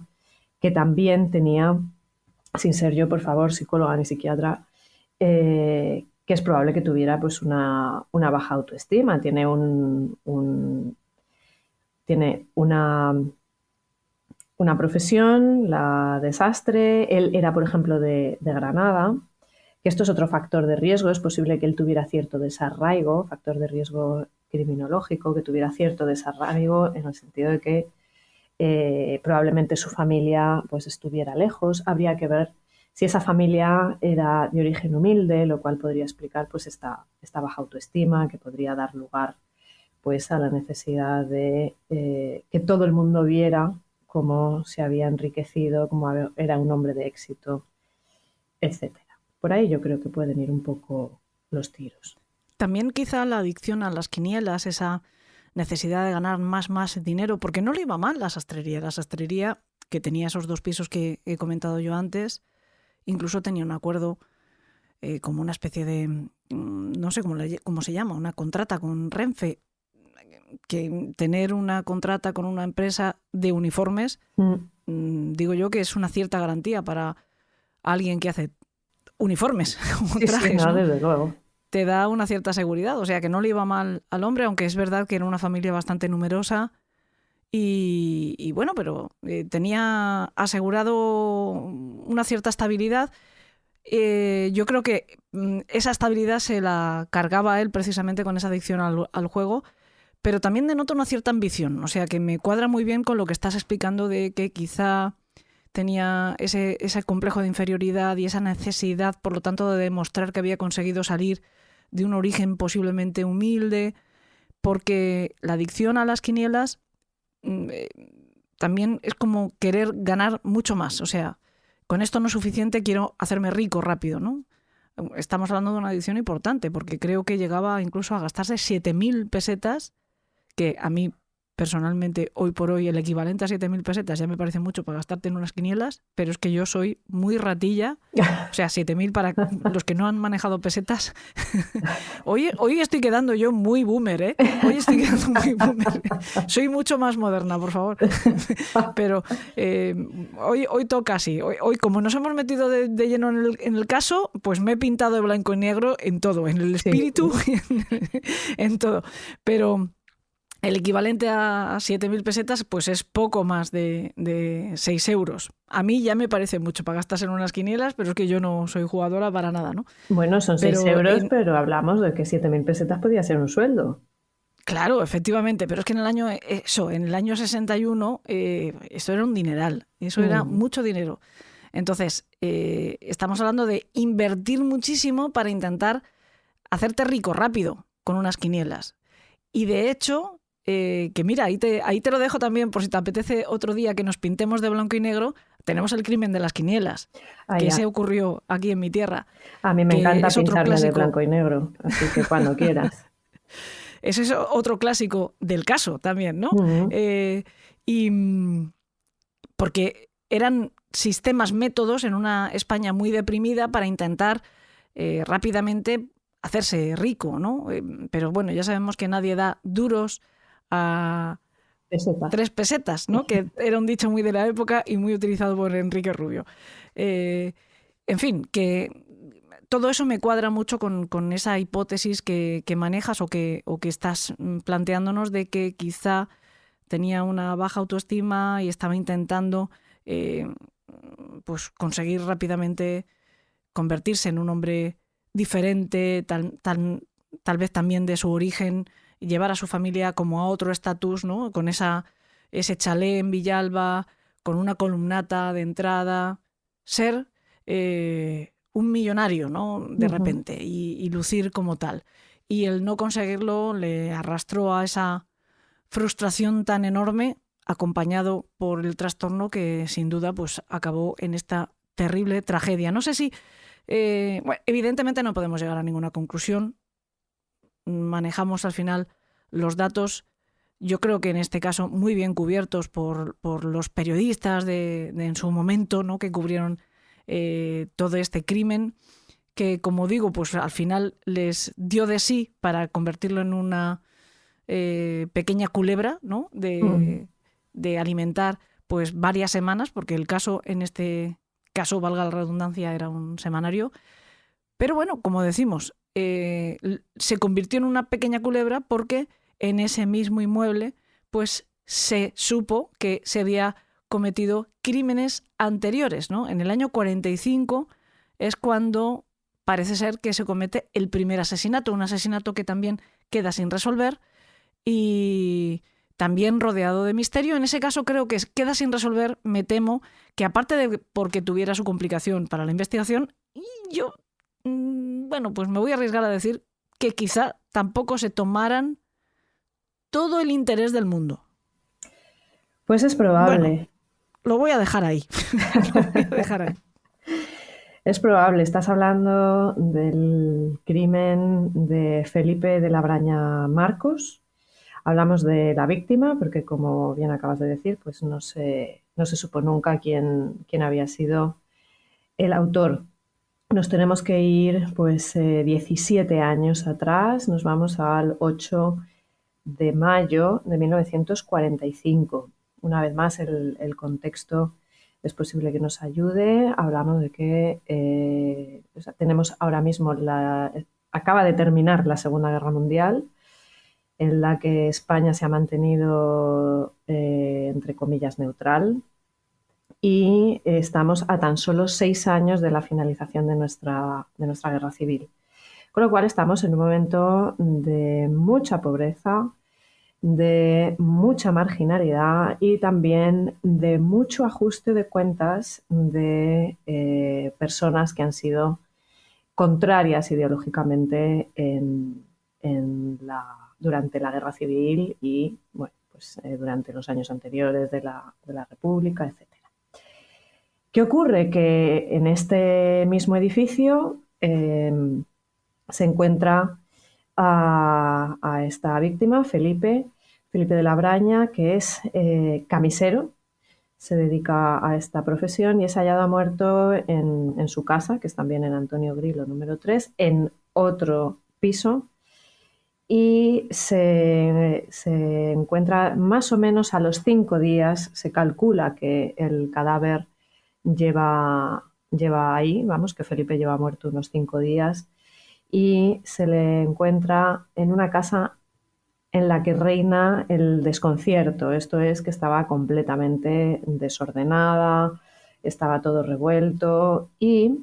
que también tenía, sin ser yo, por favor, psicóloga ni psiquiatra, que es probable que tuviera pues una baja autoestima, tiene una profesión, la desastre. Él era, por ejemplo, de Granada, que esto es otro factor de riesgo. Es posible que él tuviera cierto desarraigo, factor de riesgo criminológico, que tuviera cierto desarraigo en el sentido de que probablemente su familia pues, estuviera lejos. Habría que ver si esa familia era de origen humilde, lo cual podría explicar pues, esta baja autoestima, que podría dar lugar pues, a la necesidad de que todo el mundo viera cómo se había enriquecido, cómo era un hombre de éxito, etc. Por ahí yo creo que pueden ir un poco los tiros. También quizá la adicción a las quinielas, esa necesidad de ganar más dinero, porque no le iba mal la sastrería. La sastrería, que tenía esos 2 pisos que he comentado yo antes, incluso tenía un acuerdo como una especie de, no sé cómo se llama, una contrata con Renfe, que tener una contrata con una empresa de uniformes, digo yo que es una cierta garantía para alguien que hace uniformes o trajes, sí, no, ¿no? desde luego. Te da una cierta seguridad, o sea que no le iba mal al hombre, aunque es verdad que era una familia bastante numerosa y bueno, pero tenía asegurado una cierta estabilidad. Yo creo que esa estabilidad se la cargaba él precisamente con esa adicción al juego, pero también denota una cierta ambición, o sea que me cuadra muy bien con lo que estás explicando de que quizá tenía ese complejo de inferioridad y esa necesidad, por lo tanto, de demostrar que había conseguido salir de un origen posiblemente humilde, porque la adicción a las quinielas también es como querer ganar mucho más, o sea, con esto no es suficiente, quiero hacerme rico rápido, ¿no? Estamos hablando de una adicción importante, porque creo que llegaba incluso a gastarse 7.000 pesetas, que a mí personalmente, hoy por hoy, el equivalente a 7.000 pesetas ya me parece mucho para gastarte en unas quinielas, pero es que yo soy muy ratilla. O sea, 7.000 para los que no han manejado pesetas. Hoy estoy quedando yo muy boomer, ¿eh? Hoy estoy quedando muy boomer. Soy mucho más moderna, por favor. Pero hoy toca así. Hoy, como nos hemos metido de lleno en el caso, pues me he pintado de blanco y negro en todo, en el espíritu, sí. En todo. Pero el equivalente a 7.000 pesetas pues es poco más de 6 euros. A mí ya me parece mucho para gastarse en unas quinielas, pero es que yo no soy jugadora para nada, ¿no? Bueno, son 6 euros, pero hablamos de que 7.000 pesetas podía ser un sueldo. Claro, efectivamente, pero es que en el año 61, esto era un dineral, eso era mucho dinero. Entonces, estamos hablando de invertir muchísimo para intentar hacerte rico rápido con unas quinielas. Y de hecho, que mira, ahí te lo dejo también por si te apetece otro día que nos pintemos de blanco y negro. Tenemos el crimen de las quinielas, que se ocurrió aquí en mi tierra. A mí me encanta pintarme de blanco y negro, así que cuando quieras. Ese es otro clásico del caso también, ¿no? Uh-huh. Y porque eran sistemas, métodos en una España muy deprimida para intentar rápidamente hacerse rico, ¿no? Pero bueno, ya sabemos que nadie da duros a 3 pesetas, ¿no? Que era un dicho muy de la época y muy utilizado por Enrique Rubio. En fin, que todo eso me cuadra mucho con esa hipótesis que manejas o que estás planteándonos de que quizá tenía una baja autoestima y estaba intentando pues conseguir rápidamente convertirse en un hombre diferente, tal vez también de su origen, y llevar a su familia como a otro estatus, ¿no? Con ese chalet en Villalba, con una columnata de entrada, ser un millonario, ¿no? De repente, y lucir como tal. Y el no conseguirlo le arrastró a esa frustración tan enorme, acompañado por el trastorno que sin duda pues acabó en esta terrible tragedia. No sé si bueno, evidentemente no podemos llegar a ninguna conclusión. Manejamos al final los datos, yo creo que en este caso muy bien cubiertos por los periodistas de en su momento, ¿no? Que cubrieron todo este crimen, que como digo, pues al final les dio de sí para convertirlo en una pequeña culebra, ¿no? De alimentar pues varias semanas, porque el caso en este caso, valga la redundancia, era un semanario. Pero bueno, como decimos, se convirtió en una pequeña culebra porque en ese mismo inmueble pues se supo que se había cometido crímenes anteriores, ¿no? En el año 45 es cuando parece ser que se comete el primer asesinato, un asesinato que también queda sin resolver y también rodeado de misterio. En ese caso creo que queda sin resolver, me temo, que aparte de porque tuviera su complicación para la investigación, y yo, bueno, pues me voy a arriesgar a decir que quizá tampoco se tomaran todo el interés del mundo. Pues es probable. Bueno, lo voy a dejar ahí. Lo voy a dejar ahí. Es probable. Estás hablando del crimen de Felipe de la Braña Marcos. Hablamos de la víctima porque, como bien acabas de decir, pues no se supo nunca quién había sido el autor. Nos tenemos que ir pues 17 años atrás. Nos vamos al 8 de mayo de 1945. Una vez más, el contexto es posible que nos ayude. Hablamos de que tenemos ahora mismo acaba de terminar la Segunda Guerra Mundial, en la que España se ha mantenido, entre comillas, neutral, y estamos a tan solo 6 años de la finalización de nuestra guerra civil. Con lo cual estamos en un momento de mucha pobreza, de mucha marginalidad y también de mucho ajuste de cuentas de personas que han sido contrarias ideológicamente durante la Guerra Civil y bueno, pues, durante los años anteriores de la República, etc. ¿Qué ocurre? Que en este mismo edificio se encuentra a esta víctima, Felipe Felipe de la Braña, que es camisero, se dedica a esta profesión y es hallado muerto en su casa, que es también en Antonio Grillo número 3, en otro piso, y se encuentra más o menos a los 5 días. Se calcula que el cadáver lleva ahí, vamos, que Felipe lleva muerto unos 5 días, y se le encuentra en una casa en la que reina el desconcierto. Esto es, que estaba completamente desordenada, estaba todo revuelto, y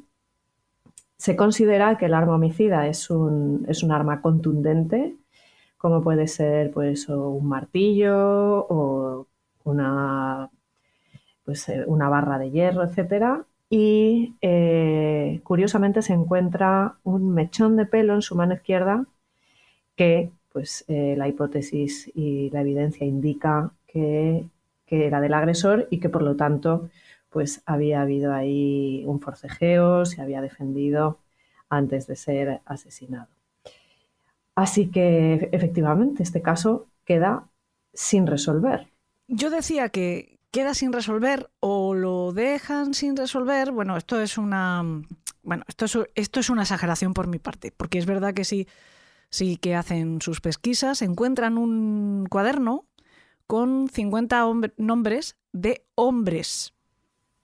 se considera que el arma homicida es un arma contundente, como puede ser pues un martillo o una barra de hierro, etcétera. Y curiosamente se encuentra un mechón de pelo en su mano izquierda que pues la hipótesis y la evidencia indica que era del agresor y que por lo tanto pues había habido ahí un forcejeo, se había defendido antes de ser asesinado. Así que efectivamente este caso queda sin resolver. Yo decía que queda sin resolver o lo dejan sin resolver. Bueno, esto es una exageración por mi parte, porque es verdad que sí que hacen sus pesquisas, encuentran un cuaderno con 50 nombres de hombres.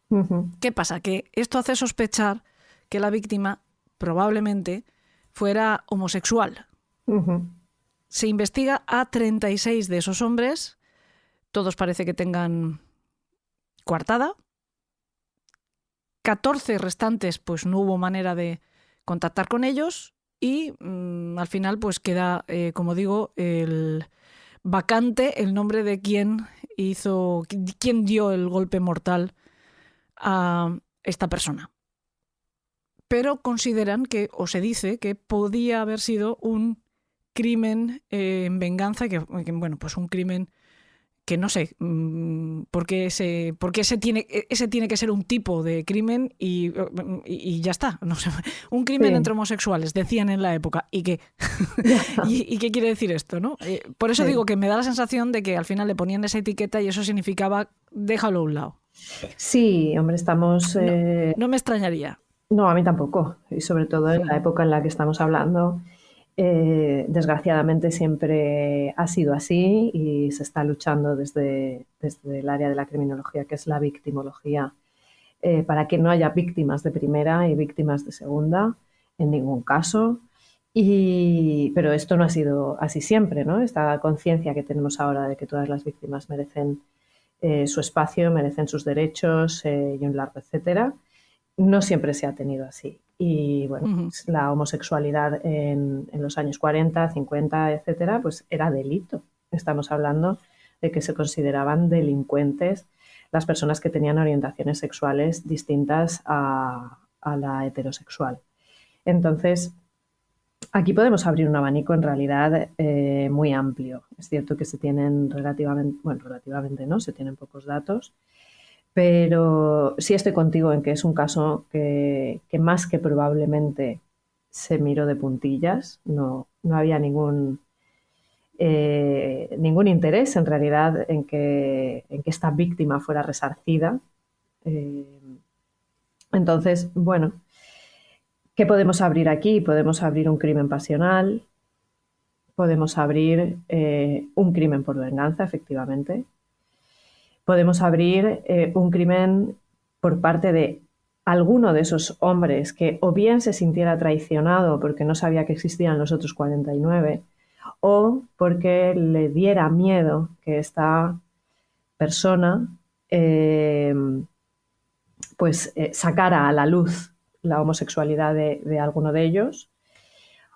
Uh-huh. ¿Qué pasa? Que esto hace sospechar que la víctima probablemente fuera homosexual. Uh-huh. Se investiga a 36 de esos hombres, todos parece que tengan coartada. 14 restantes, pues no hubo manera de contactar con ellos y al final pues queda, como digo, el vacante el nombre de quién dio el golpe mortal a esta persona. Pero consideran que, o se dice, que podía haber sido un crimen en venganza, que bueno, pues un crimen que no sé por qué ese tiene que ser un tipo de crimen y ya está. No sé, un crimen Sí. entre homosexuales, decían en la época. ¿Y qué? ¿Y qué quiere decir esto, no? Por eso Sí. digo que me da la sensación de que al final le ponían esa etiqueta y eso significaba déjalo a un lado. Sí, hombre, estamos... No me extrañaría. No, a mí tampoco. Y sobre todo en la época en la que estamos hablando, desgraciadamente siempre ha sido así y se está luchando desde el área de la criminología, que es la victimología, para que no haya víctimas de primera y víctimas de segunda, en ningún caso. Pero esto no ha sido así siempre, ¿no? Esta conciencia que tenemos ahora de que todas las víctimas merecen su espacio, merecen sus derechos y un largo etcétera, no siempre se ha tenido así. Y bueno, pues la homosexualidad en los años 40, 50, etcétera, pues era delito. Estamos hablando de que se consideraban delincuentes las personas que tenían orientaciones sexuales distintas a la heterosexual. Entonces, aquí podemos abrir un abanico en realidad muy amplio. Es cierto que se tienen relativamente no, se tienen pocos datos, pero sí estoy contigo en que es un caso que más que probablemente se miró de puntillas. No había ningún interés en realidad en que esta víctima fuera resarcida. Entonces, bueno, ¿qué podemos abrir aquí? Podemos abrir un crimen pasional, podemos abrir un crimen por venganza, efectivamente. Podemos abrir un crimen por parte de alguno de esos hombres que o bien se sintiera traicionado porque no sabía que existían los otros 49 o porque le diera miedo que esta persona sacara a la luz la homosexualidad de alguno de ellos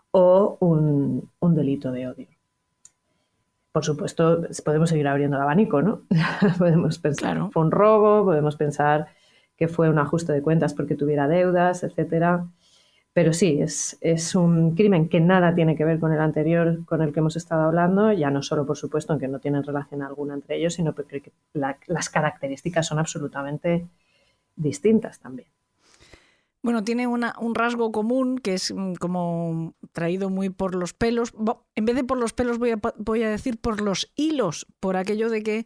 o un delito de odio. Por supuesto, podemos seguir abriendo el abanico, ¿no? Podemos pensar que fue un robo, podemos pensar que fue un ajuste de cuentas porque tuviera deudas, etcétera. Pero sí, es un crimen que nada tiene que ver con el anterior con el que hemos estado hablando, ya no solo, por supuesto, en que no tienen relación alguna entre ellos, sino porque las características son absolutamente distintas también. Bueno, tiene un rasgo común que es como traído muy por los pelos. En vez de por los pelos voy a decir por los hilos, por aquello de que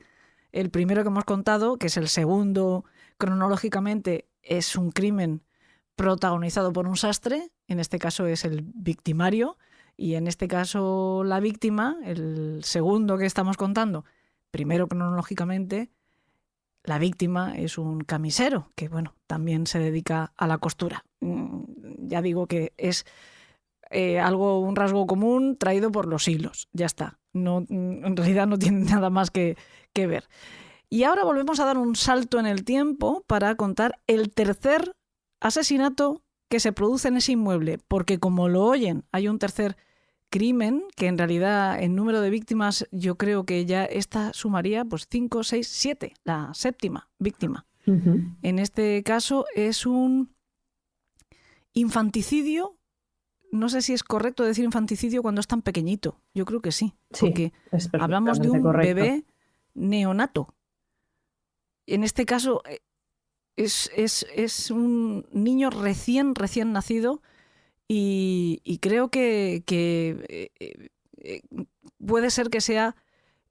el primero que hemos contado, que es el segundo cronológicamente, es un crimen protagonizado por un sastre, en este caso es el victimario, y en este caso la víctima, el segundo que estamos contando, primero cronológicamente, la víctima es un camisero, que bueno, también se dedica a la costura. Ya digo que es un rasgo común traído por los hilos, ya está. No, en realidad no tiene nada más que ver. Y ahora volvemos a dar un salto en el tiempo para contar el tercer asesinato que se produce en ese inmueble, porque como lo oyen, hay un tercer crimen que en realidad en número de víctimas yo creo que ya esta sumaría pues 5, 6, 7, la séptima víctima. Uh-huh. En este caso es un infanticidio. No sé si es correcto decir infanticidio cuando es tan pequeño. Yo creo que sí, porque es hablamos de un correcto. bebé neonato. En este caso es un niño recién nacido y creo que puede ser que sea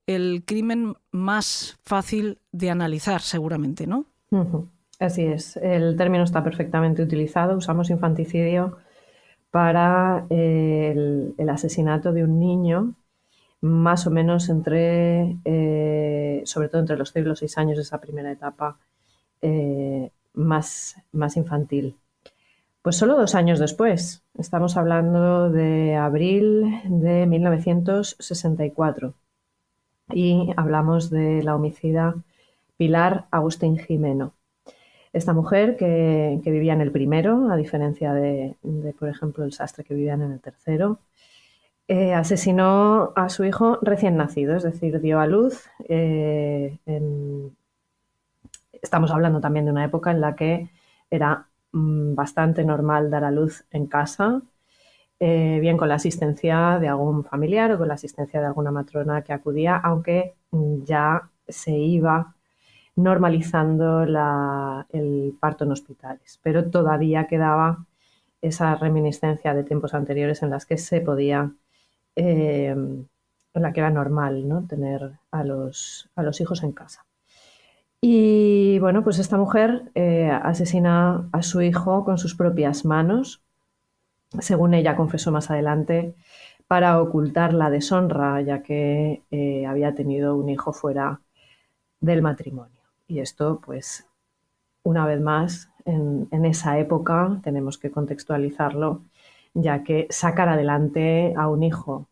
el crimen más fácil de analizar, seguramente, ¿no? Uh-huh. Así es, el término está perfectamente utilizado. Usamos infanticidio para el asesinato de un niño más o menos sobre todo entre los 0 y los 6 años, esa primera etapa más infantil. Pues solo 2 años después, estamos hablando de abril de 1964 y hablamos de la homicida Pilar Agustín Jimeno. Esta mujer que vivía en el primero, a diferencia de, por ejemplo, el sastre que vivía en el tercero, asesinó a su hijo recién nacido, es decir, dio a luz. Estamos hablando también de una época en la que era bastante normal dar a luz en casa, bien con la asistencia de algún familiar o con la asistencia de alguna matrona que acudía, aunque ya se iba normalizando el parto en hospitales, pero todavía quedaba esa reminiscencia de tiempos anteriores en las que se podía, en la que era normal, ¿no?, tener a los hijos en casa. Y bueno, pues esta mujer asesina a su hijo con sus propias manos, según ella confesó más adelante, para ocultar la deshonra, ya que había tenido un hijo fuera del matrimonio. Y esto, pues, una vez más, en esa época tenemos que contextualizarlo, ya que sacar adelante a un hijo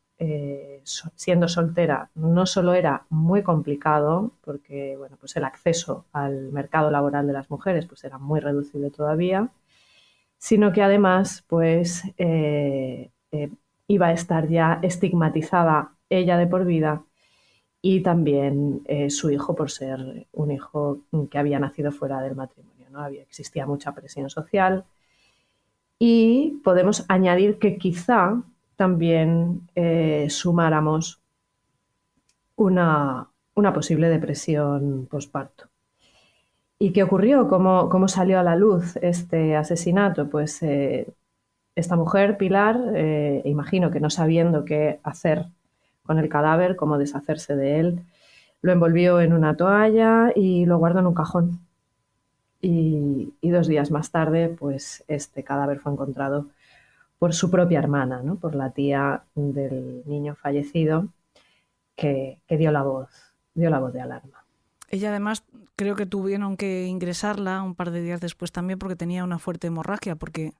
siendo soltera no solo era muy complicado, porque bueno, pues el acceso al mercado laboral de las mujeres pues era muy reducido todavía, sino que además pues iba a estar ya estigmatizada ella de por vida y también su hijo por ser un hijo que había nacido fuera del matrimonio, ¿no? Existía mucha presión social y podemos añadir que quizá también sumáramos una posible depresión posparto. ¿Y qué ocurrió? ¿Cómo salió a la luz este asesinato? Pues esta mujer, Pilar, imagino que no sabiendo qué hacer con el cadáver, cómo deshacerse de él, lo envolvió en una toalla y lo guardó en un cajón. Y 2 días más tarde, pues este cadáver fue encontrado por su propia hermana, ¿no?, por la tía del niño fallecido, que dio la voz de alarma. Ella además creo que tuvieron que ingresarla un par de días después también porque tenía una fuerte hemorragia, porque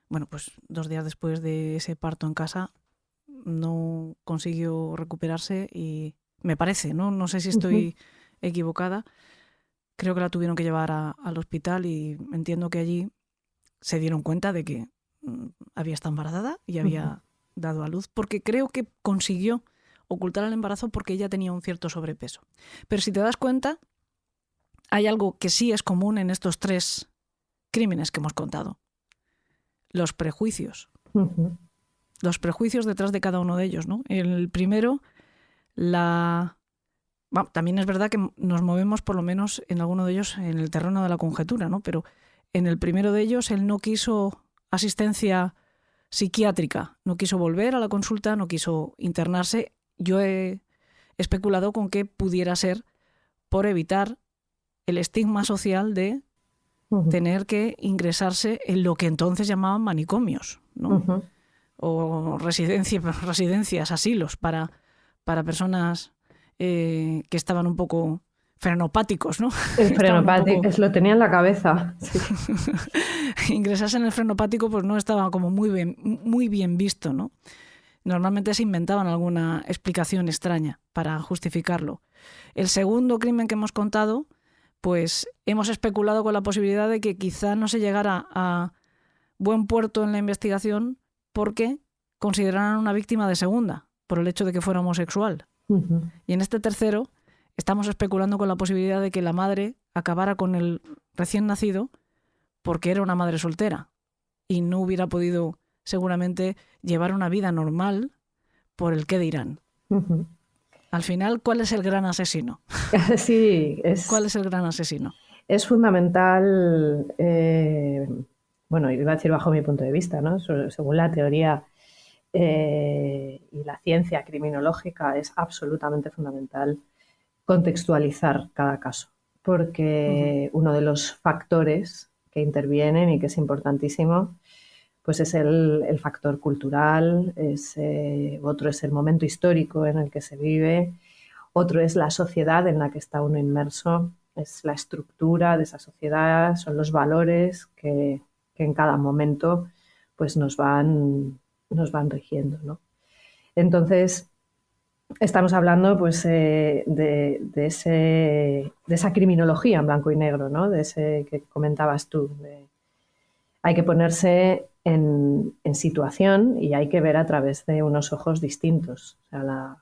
bueno, pues 2 días después de ese parto en casa no consiguió recuperarse y me parece, no sé si estoy equivocada, creo que la tuvieron que llevar al hospital y entiendo que allí se dieron cuenta de que había estado embarazada y había dado a luz, porque creo que consiguió ocultar el embarazo porque ella tenía un cierto sobrepeso. Pero si te das cuenta, hay algo que sí es común en estos 3 crímenes que hemos contado. Los prejuicios. Los prejuicios detrás de cada uno de ellos, ¿no? El primero, también es verdad que nos movemos por lo menos en alguno de ellos en el terreno de la conjetura, ¿no? Pero En el primero de ellos, él no quiso asistencia psiquiátrica, no quiso volver a la consulta, no quiso internarse. Yo he especulado con que pudiera ser por evitar el estigma social de tener que ingresarse en lo que entonces llamaban manicomios, ¿no? O residencias, asilos para personas que estaban un poco frenopáticos, ¿no? El frenopático, lo tenía en la cabeza. Sí. Ingresarse en el frenopático pues no estaba como muy bien visto, ¿no? Normalmente se inventaban alguna explicación extraña para justificarlo. El segundo crimen que hemos contado, pues hemos especulado con la posibilidad de que quizá no se llegara a buen puerto en la investigación porque consideraran una víctima de segunda por el hecho de que fuera homosexual. Y en este tercero estamos especulando con la posibilidad de que la madre acabara con el recién nacido porque era una madre soltera y no hubiera podido seguramente llevar una vida normal por el qué dirán. Al final, ¿cuál es el gran asesino? Sí, ¿Cuál es el gran asesino? Es fundamental, bueno, iba a decir bajo mi punto de vista, ¿no? Según la teoría y la ciencia criminológica, es absolutamente fundamental contextualizar cada caso, porque uno de los factores que intervienen y que es importantísimo, pues es el factor cultural, otro es el momento histórico en el que se vive, otro es la sociedad en la que está uno inmerso, es la estructura de esa sociedad, son los valores que en cada momento pues nos van rigiendo, ¿no? Entonces, estamos hablando pues, de esa criminología en blanco y negro, ¿no? De ese que comentabas tú. Hay que ponerse en situación y hay que ver a través de unos ojos distintos. O sea,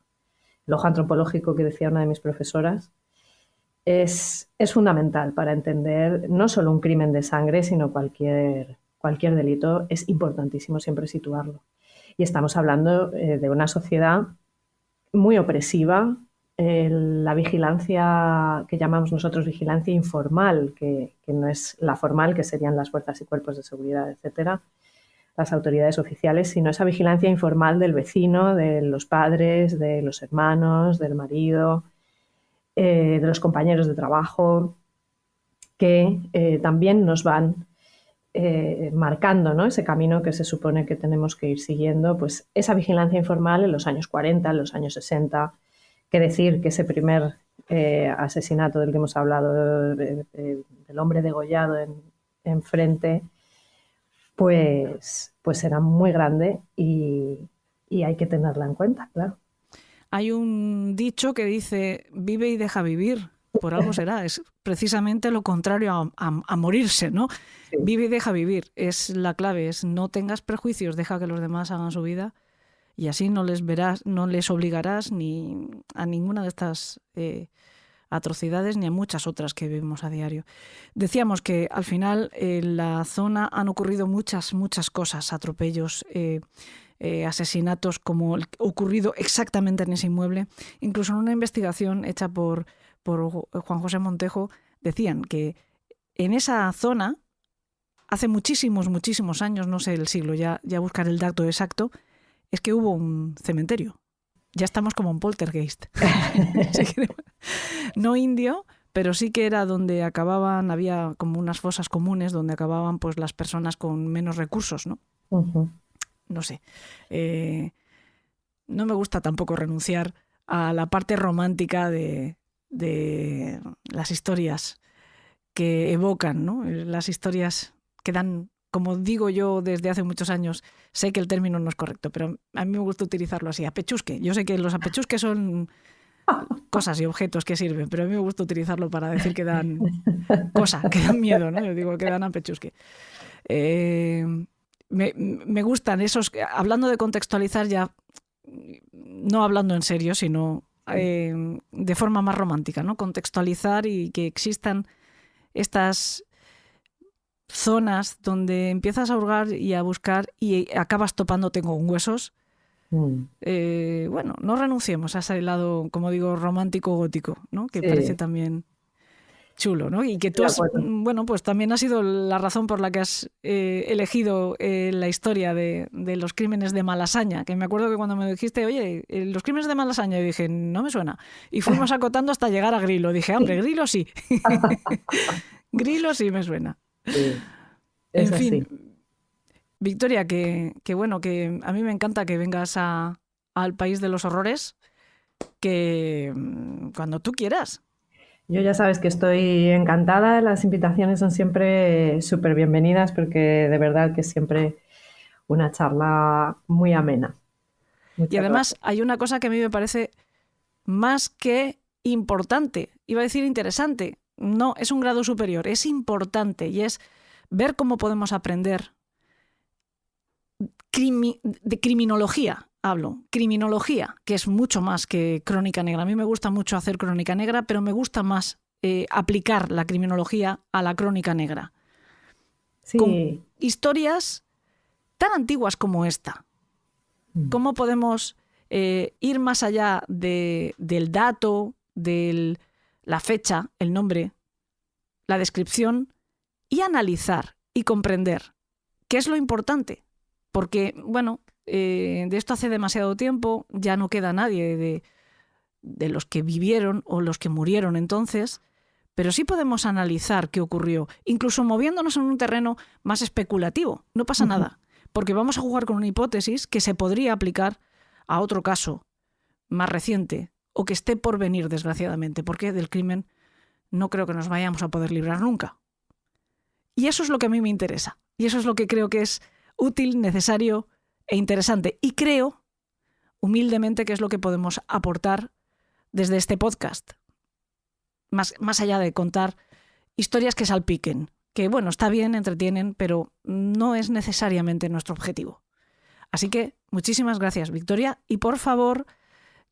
el ojo antropológico que decía una de mis profesoras es fundamental para entender no solo un crimen de sangre, sino cualquier delito. Es importantísimo siempre situarlo. Y estamos hablando de una sociedad muy opresiva, la vigilancia que llamamos nosotros vigilancia informal, que no es la formal, que serían las fuerzas y cuerpos de seguridad, etcétera, las autoridades oficiales, sino esa vigilancia informal del vecino, de los padres, de los hermanos, del marido, de los compañeros de trabajo, que también nos van marcando, ¿no? Ese camino que se supone que tenemos que ir siguiendo, pues esa vigilancia informal en los años 40, en los años 60, que decir que ese primer asesinato del que hemos hablado, del hombre degollado en frente, pues era muy grande y hay que tenerla en cuenta, claro. Hay un dicho que dice, vive y deja vivir. Por algo será, es precisamente lo contrario a morirse, ¿no? Sí. Vive y deja vivir, es la clave, es no tengas prejuicios, deja que los demás hagan su vida y así no les verás, no les obligarás ni a ninguna de estas atrocidades ni a muchas otras que vivimos a diario. Decíamos que al final en la zona han ocurrido muchas cosas, atropellos, asesinatos como el ocurrido exactamente en ese inmueble. Incluso en una investigación hecha por Juan José Montejo, decían que en esa zona, hace muchísimos años, no sé el siglo, ya buscar el dato exacto, es que hubo un cementerio. Ya estamos como un poltergeist. No indio, pero sí que era donde acababan, había como unas fosas comunes donde acababan pues las personas con menos recursos, ¿no? No sé. No me gusta tampoco renunciar a la parte romántica de las historias que evocan, ¿no? Las historias que dan, como digo yo desde hace muchos años, sé que el término no es correcto, pero a mí me gusta utilizarlo así, apechusque. Yo sé que los apechusques son cosas y objetos que sirven, pero a mí me gusta utilizarlo para decir que dan cosa, que dan miedo, ¿no? Yo digo que dan apechusque. Me gustan esos, hablando de contextualizar ya, no hablando en serio, sino de forma más romántica, ¿no? Contextualizar y que existan estas zonas donde empiezas a hurgar y a buscar y acabas topándote con huesos. Bueno, no renunciemos a ese lado, como digo, romántico gótico, ¿no? Que sí. Parece también chulo, ¿no? Y que tú De has, acuerdo. bueno, pues también ha sido la razón por la que has elegido la historia de los crímenes de Malasaña, que me acuerdo que cuando me dijiste, oye, los crímenes de Malasaña, yo dije, no me suena. Y fuimos acotando hasta llegar a Grilo. Dije, hombre, Grilo sí. Grilo sí me suena. Sí, es En fin, así. Victoria, que bueno, que a mí me encanta que vengas al país de los horrores, que cuando tú quieras. Yo ya sabes que estoy encantada, las invitaciones son siempre súper bienvenidas porque de verdad que es siempre una charla muy amena. Y Muchas además hay una cosa que a mí me parece más que importante, iba a decir interesante, no, es un grado superior, es importante y es ver cómo podemos aprender de criminología, hablo, criminología, que es mucho más que crónica negra. A mí me gusta mucho hacer crónica negra, pero me gusta más aplicar la criminología a la crónica negra. Sí, Con historias tan antiguas como esta. ¿Cómo podemos ir más allá del dato, de la fecha, el nombre, la descripción y analizar y comprender qué es lo importante? Porque, bueno, de esto hace demasiado tiempo, ya no queda nadie de los que vivieron o los que murieron entonces, pero sí podemos analizar qué ocurrió, incluso moviéndonos en un terreno más especulativo. No pasa nada, porque vamos a jugar con una hipótesis que se podría aplicar a otro caso más reciente o que esté por venir, desgraciadamente, porque del crimen no creo que nos vayamos a poder librar nunca. Y eso es lo que a mí me interesa, y eso es lo que creo que es útil, necesario e interesante. Y creo, humildemente, que es lo que podemos aportar desde este podcast. Más allá de contar historias que salpiquen, que bueno, está bien, entretienen, pero no es necesariamente nuestro objetivo. Así que muchísimas gracias, Victoria, y por favor,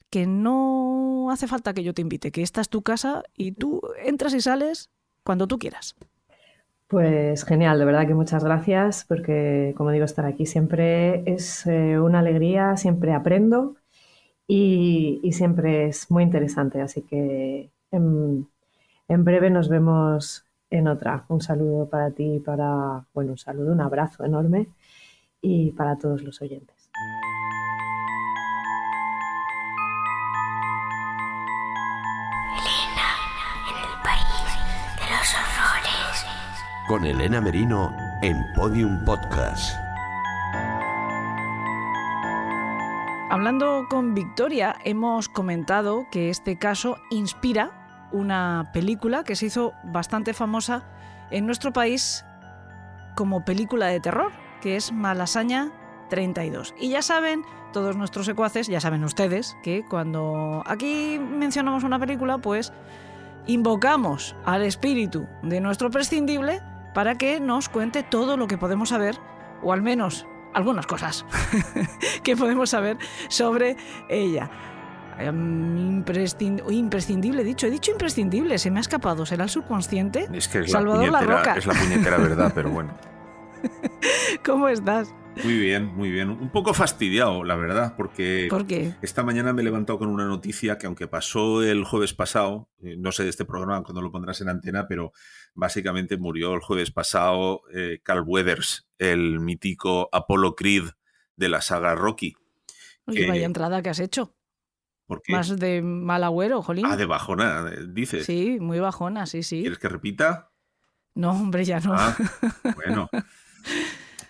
que no hace falta que yo te invite, que esta es tu casa y tú entras y sales cuando tú quieras. pues genial, de verdad que muchas gracias porque, como digo, estar aquí siempre es una alegría, siempre aprendo y siempre es muy interesante. Así que en breve nos vemos en otra. Un saludo para ti, un saludo, un abrazo enorme y para todos los oyentes. Elena, en el país de los horrores. Con Elena Merino en Podium Podcast. Hablando con Victoria, hemos comentado que este caso inspira una película que se hizo bastante famosa en nuestro país como película de terror, que es Malasaña 32. Y ya saben, todos nuestros secuaces, ya saben ustedes, que cuando aquí mencionamos una película, pues invocamos al espíritu de nuestro prescindible para que nos cuente todo lo que podemos saber, o al menos algunas cosas que podemos saber sobre ella. Imprescindible, he dicho imprescindible, se me ha escapado, será el subconsciente. Es que es Salvador La Roca. es la puñetera verdad, pero bueno. ¿Cómo estás? Muy bien, muy bien. Un poco fastidiado, la verdad, porque ¿Por qué? esta mañana me he levantado con una noticia que, aunque pasó el jueves pasado, no sé de este programa cuando lo pondrás en antena, pero básicamente murió el jueves pasado Carl Weathers, el mítico Apollo Creed de la saga Rocky. Oye, vaya entrada que has hecho. ¿Por qué? Más de mal agüero, jolín. Ah, de bajona, dices. Sí, muy bajona, sí, sí. ¿Quieres que repita? No, hombre, ya no. Ah, bueno.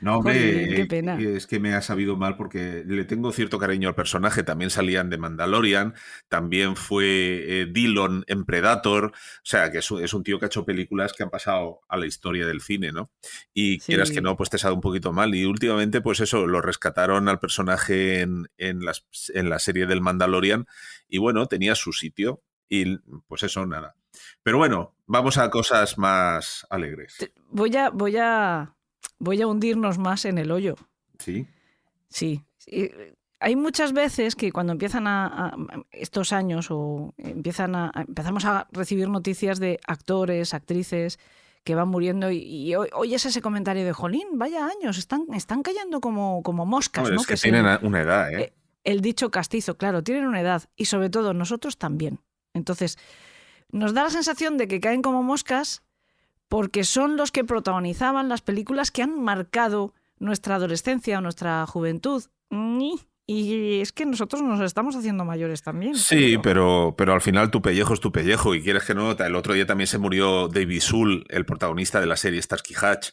No, hombre, Jolín, qué pena. es que me ha sabido mal porque le tengo cierto cariño al personaje. También salían de Mandalorian, también fue Dillon en Predator. O sea, que es un tío que ha hecho películas que han pasado a la historia del cine, ¿no? Y Sí. quieras que no, pues te sabe un poquito mal. Y últimamente, pues eso, lo rescataron al personaje en la serie del Mandalorian y bueno, tenía su sitio. Y pues eso, nada. Pero bueno, vamos a cosas más alegres. Voy a hundirnos más en el hoyo. ¿Sí? Sí. Hay muchas veces que cuando empiezan a estos años o empezamos a recibir noticias de actores, actrices que van muriendo y oyes ese comentario de jolín, vaya años, están cayendo como moscas, Hombre, ¿no? es que es tienen una edad, ¿eh? el dicho castizo, claro, tienen una edad y sobre todo nosotros también. Entonces, nos da la sensación de que caen como moscas porque son los que protagonizaban las películas que han marcado nuestra adolescencia o nuestra juventud. Y es que nosotros nos estamos haciendo mayores también. Sí, pero al final tu pellejo es tu pellejo y quieres que no. El otro día también se murió David Soul, el protagonista de la serie Starsky Hutch,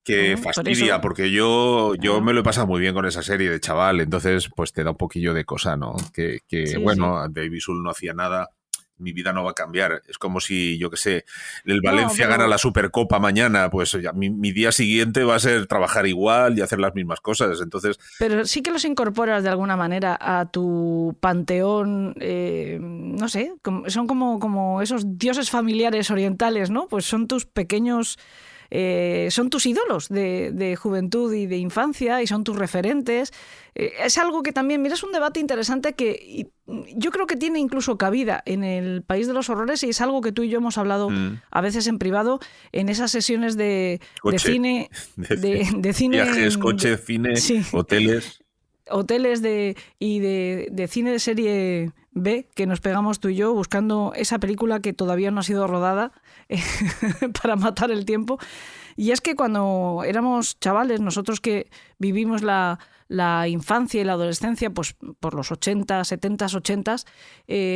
que fastidia, porque yo me lo he pasado muy bien con esa serie de chaval, entonces pues te da un poquillo de cosa, ¿no? Que sí, bueno, sí. David Soul no hacía nada. Mi vida no va a cambiar. Es como si, yo qué sé, el Valencia gana la Supercopa mañana, pues ya, mi día siguiente va a ser trabajar igual y hacer las mismas cosas. Entonces, pero sí que los incorporas de alguna manera a tu panteón, no sé, son como esos dioses familiares orientales, ¿no? Pues son tus pequeños... son tus ídolos de juventud y de infancia y son tus referentes. Es algo que también, mira, es un debate interesante que yo creo que tiene incluso cabida en el País de los Horrores y es algo que tú y yo hemos hablado a veces en privado en esas sesiones de cine. De cine, viajes, coche, cine, sí. Hoteles de cine de serie B que nos pegamos tú y yo buscando esa película que todavía no ha sido rodada para matar el tiempo. Y es que cuando éramos chavales, nosotros que vivimos la infancia y la adolescencia pues por los 80, 70, 80,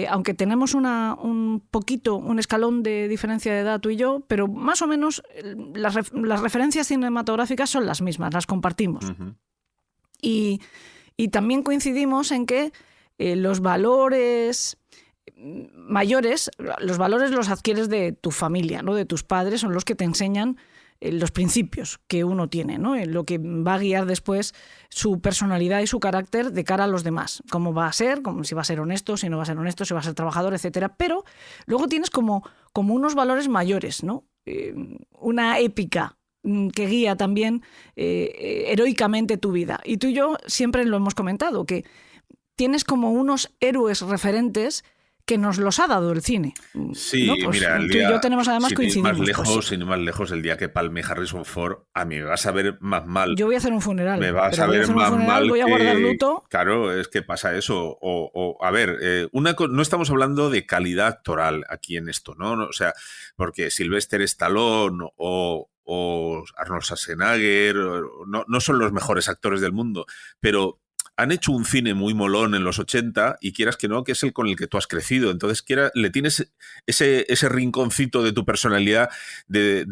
aunque tenemos un escalón de diferencia de edad tú y yo, pero más o menos las referencias cinematográficas son las mismas, las compartimos. Uh-huh. Y también coincidimos en que los valores mayores, los valores los adquieres de tu familia, ¿no? De tus padres, son los que te enseñan los principios que uno tiene, ¿no? Lo que va a guiar después su personalidad y su carácter de cara a los demás. Cómo va a ser, si va a ser honesto, si no va a ser honesto, si va a ser trabajador, etcétera. Pero luego tienes como unos valores mayores, ¿no? Una épica que guía también heroicamente tu vida. Y tú y yo siempre lo hemos comentado, que tienes como unos héroes referentes que nos los ha dado el cine. Sí, ¿no? Pues mira, tú y yo tenemos además coincidimos. Sin ir más lejos, el día que palme Harrison Ford, a mí me vas a ver más mal. Yo voy a hacer un funeral. Me vas a ver más mal. Voy a guardar luto. Claro, es que pasa eso. A ver, no estamos hablando de calidad actoral aquí en esto, ¿no? O sea, porque Sylvester Stallone o Arnold Schwarzenegger no son los mejores actores del mundo, pero han hecho un cine muy molón en los 80 y quieras que no, que es el con el que tú has crecido. Entonces le tienes ese rinconcito de tu personalidad de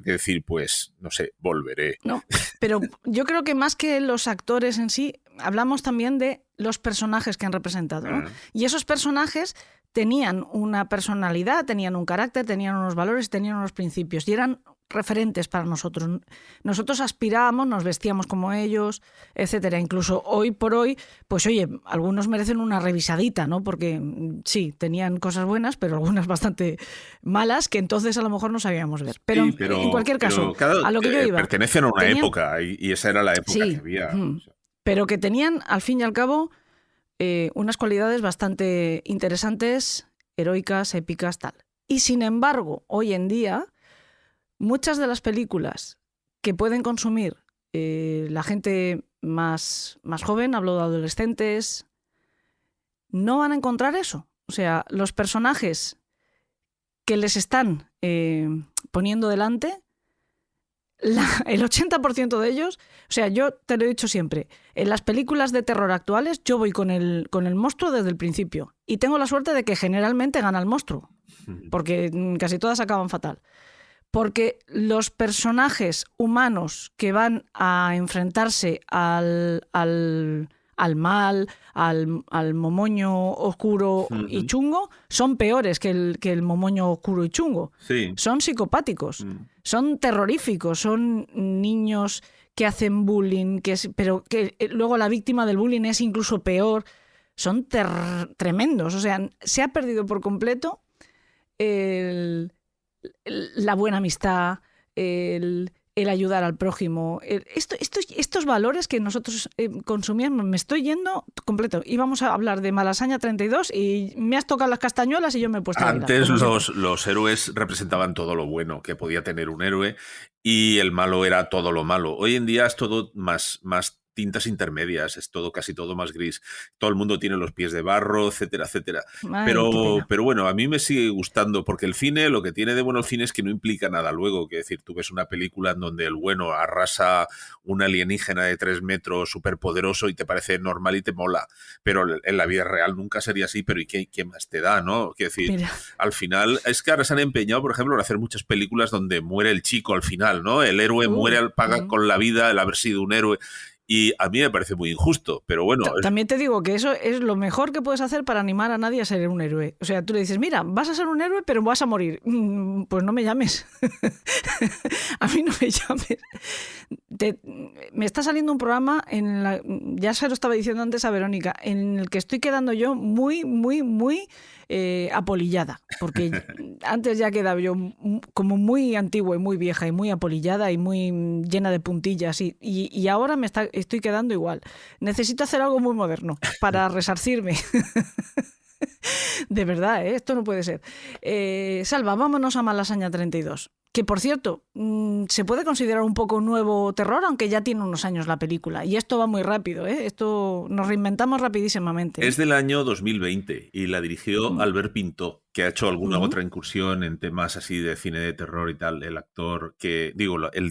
decir, pues, no sé, volveré. No, pero yo creo que más que los actores en sí, hablamos también de los personajes que han representado, ¿no? Y esos personajes tenían una personalidad, tenían un carácter, tenían unos valores, tenían unos principios y eran referentes para nosotros. Nosotros aspirábamos, nos vestíamos como ellos, etcétera. Incluso hoy por hoy, pues oye, algunos merecen una revisadita, ¿no? Porque sí, tenían cosas buenas, pero algunas bastante malas que entonces a lo mejor no sabíamos ver. Pero, sí, en cualquier caso, a lo que yo iba... Pertenecen a una época y esa era la época que había. Pero que tenían, al fin y al cabo, unas cualidades bastante interesantes, heroicas, épicas, tal. Y sin embargo, hoy en día, muchas de las películas que pueden consumir la gente más joven, hablo de adolescentes, no van a encontrar eso. O sea, los personajes que les están poniendo delante, el 80% de ellos, o sea, yo te lo he dicho siempre, en las películas de terror actuales yo voy con el monstruo desde el principio y tengo la suerte de que generalmente gana el monstruo, porque casi todas acaban fatal. Porque los personajes humanos que van a enfrentarse al mal, al momoño oscuro y chungo, son peores que el momoño oscuro y chungo. Sí. Son psicopáticos, son terroríficos, son niños que hacen bullying, pero que luego la víctima del bullying es incluso peor. Son tremendos. O sea, se ha perdido por completo la buena amistad, el ayudar al prójimo, estos valores que nosotros consumíamos. Me estoy yendo completo. Íbamos a hablar de Malasaña 32 y me has tocado las castañuelas y yo me he puesto Antes los héroes representaban todo lo bueno que podía tener un héroe y el malo era todo lo malo. Hoy en día es todo más tintas intermedias, es todo, casi todo más gris. Todo el mundo tiene los pies de barro, etcétera, etcétera. Ay, qué pena. Pero bueno, a mí me sigue gustando, porque el cine, lo que tiene de bueno el cine es que no implica nada luego. Que decir, tú ves una película en donde el bueno arrasa un alienígena de 3 metros superpoderoso y te parece normal y te mola. Pero en la vida real nunca sería así, pero ¿y qué más te da, no? Quiero decir, Mira. al final, es que ahora se han empeñado, por ejemplo, en hacer muchas películas donde muere el chico al final, ¿no? El héroe muere, paga con la vida el haber sido un héroe. Y a mí me parece muy injusto, pero bueno. También te digo que eso es lo mejor que puedes hacer para animar a nadie a ser un héroe. O sea, tú le dices, mira, vas a ser un héroe, pero vas a morir. Pues no me llames. A mí no me llames. Me está saliendo un programa, ya se lo estaba diciendo antes a Verónica, en el que estoy quedando yo muy, muy, muy apolillada. Porque antes ya quedaba yo como muy antigua y muy vieja y muy apolillada y muy llena de puntillas. Y ahora estoy quedando igual. Necesito hacer algo muy moderno para resarcirme. De verdad, esto no puede ser. Salva, vámonos a Malasaña 32. Que, por cierto, se puede considerar un poco nuevo terror, aunque ya tiene unos años la película. Y esto va muy rápido, ¿eh? Esto nos reinventamos rapidísimamente. Es del año 2020 y la dirigió Albert Pintó, que ha hecho alguna otra incursión en temas así de cine de terror y tal. El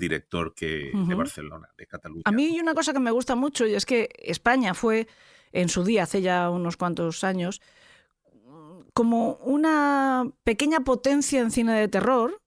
director de Barcelona, de Cataluña. A mí hay una cosa que me gusta mucho y es que España fue, en su día, hace ya unos cuantos años, como una pequeña potencia en cine de terror,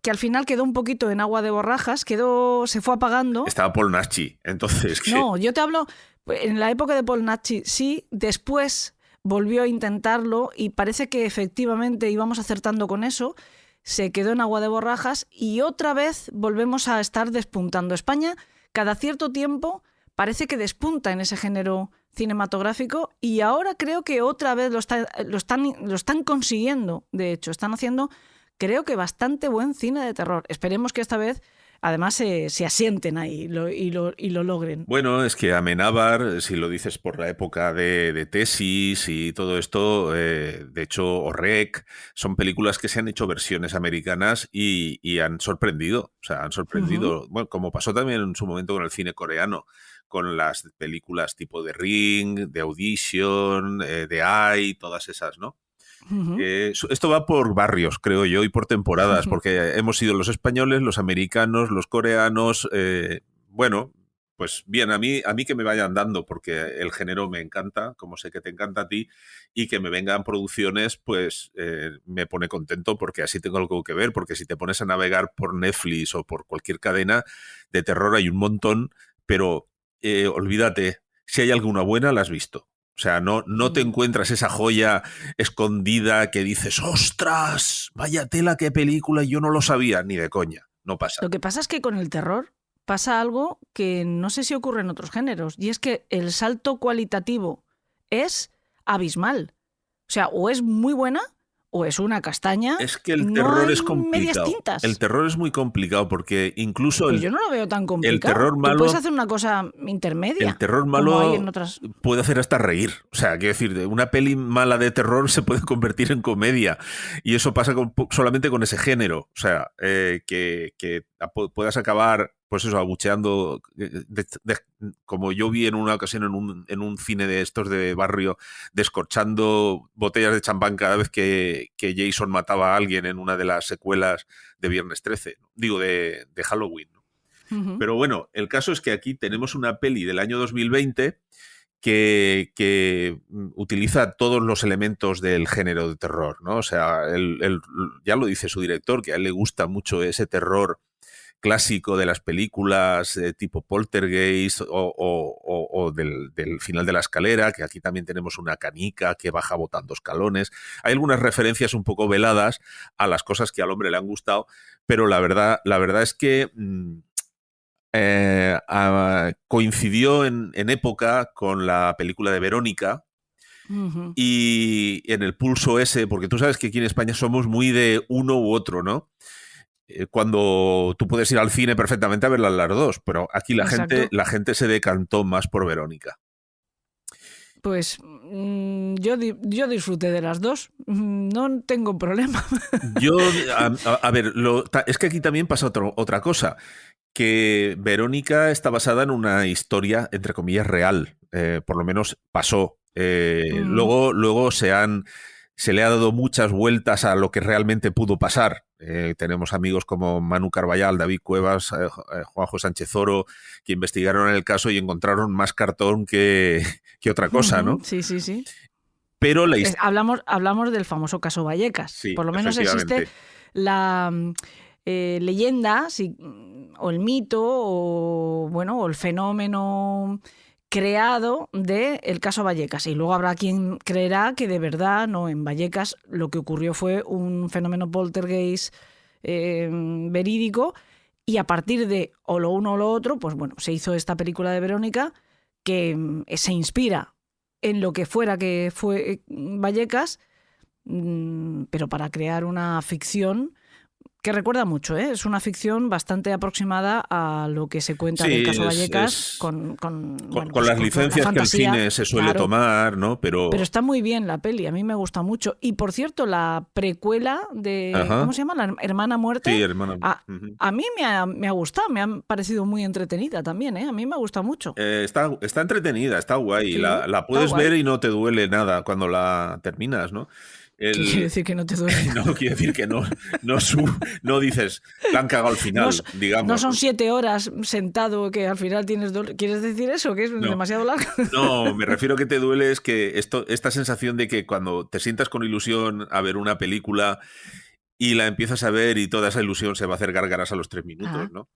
que al final quedó un poquito en agua de borrajas, se fue apagando. Estaba Paul Naschy, entonces... No, yo te hablo, en la época de Paul Naschy sí, después volvió a intentarlo y parece que efectivamente íbamos acertando con eso, se quedó en agua de borrajas y otra vez volvemos a estar despuntando. España, cada cierto tiempo, parece que despunta en ese género cinematográfico y ahora creo que otra vez lo están consiguiendo, de hecho, están haciendo... Creo que bastante buen cine de terror. Esperemos que esta vez, además, se asienten ahí y lo logren. Bueno, es que Amenábar, si lo dices por la época de Tesis y todo esto, de hecho, Orrec, son películas que se han hecho versiones americanas y han sorprendido. O sea, han sorprendido, bueno, como pasó también en su momento con el cine coreano, con las películas tipo de Ring, de Audition, de AI, todas esas, ¿no? Esto va por barrios, creo yo, y por temporadas, porque hemos sido los españoles, los americanos, los coreanos. Bueno, pues bien, a mí que me vayan dando, porque el género me encanta, como sé que te encanta a ti, y que me vengan producciones, pues me pone contento, porque así tengo algo que ver, porque si te pones a navegar por Netflix o por cualquier cadena de terror hay un montón, pero olvídate, si hay alguna buena, la has visto. O sea, no te encuentras esa joya escondida que dices, ¡ostras! Vaya tela, qué película, yo no lo sabía, ni de coña. No pasa. Lo que pasa es que con el terror pasa algo que no sé si ocurre en otros géneros, y es que el salto cualitativo es abismal. O sea, o es muy buena o es una castaña. Es que el terror es complicado. Medias tintas. El terror es muy complicado porque incluso... Pues yo no lo veo tan complicado. El terror malo... Tú puedes hacer una cosa intermedia. El terror malo hay en otras... puede hacer hasta reír. O sea, quiero decir, una peli mala de terror se puede convertir en comedia. Y eso pasa solamente con ese género. O sea, que puedas acabar... pues eso, abucheando, como yo vi en una ocasión en un cine de estos de barrio, descorchando botellas de champán cada vez que Jason mataba a alguien en una de las secuelas de Viernes 13, digo, de Halloween, ¿no? Pero bueno, el caso es que aquí tenemos una peli del año 2020 que utiliza todos los elementos del género de terror, ¿no? O sea, ya lo dice su director, que a él le gusta mucho ese terror clásico de las películas tipo Poltergeist o del final de la escalera, que aquí también tenemos una canica que baja botando escalones. Hay algunas referencias un poco veladas a las cosas que al hombre le han gustado, pero la verdad es que coincidió en época con la película de Verónica. Y en el pulso ese, porque tú sabes que aquí en España somos muy de uno u otro, ¿no? Cuando tú puedes ir al cine perfectamente a ver las dos, pero aquí la gente se decantó más por Verónica. Pues yo disfruté de las dos, no tengo problema. Yo, a ver, es que aquí también pasa otra cosa, que Verónica está basada en una historia, entre comillas, real, por lo menos pasó. Luego se le ha dado muchas vueltas a lo que realmente pudo pasar. Tenemos amigos como Manu Carballal, David Cuevas, Juanjo Sánchez Oro, que investigaron el caso y encontraron más cartón que otra cosa, ¿no? Sí. Pero hablamos del famoso caso Vallecas. Sí, por lo menos existe la leyenda, o el mito, o el fenómeno creado del caso Vallecas. Y luego habrá quien creerá que de verdad, no, en Vallecas lo que ocurrió fue un fenómeno poltergeist verídico, y a partir de o lo uno o lo otro, pues bueno, se hizo esta película de Verónica que se inspira en lo que fuera que fue Vallecas, pero para crear una ficción que recuerda mucho, ¿eh? Es una ficción bastante aproximada a lo que se cuenta del caso Vallecas, con las licencias que el cine se suele tomar, ¿no? Pero está muy bien la peli, a mí me gusta mucho. Y por cierto, la precuela de, ¿cómo se llama? La Hermana Muerte. Sí, Hermana. A mí me ha gustado, me ha parecido muy entretenida también, ¿eh? A mí me gusta mucho. Está entretenida, está guay. Sí, la puedes ver y no te duele nada cuando la terminas, ¿no? ¿Qué quiere decir que no te duele? No, quiere decir que no dices, la han cagado al final, digamos. No son 7 horas sentado que al final tienes dolor. ¿Quieres decir eso? ¿Que es demasiado largo? No, me refiero a que te duele es que esta sensación de que cuando te sientas con ilusión a ver una película y la empiezas a ver y toda esa ilusión se va a hacer gárgaras a los 3 minutos, ¿no?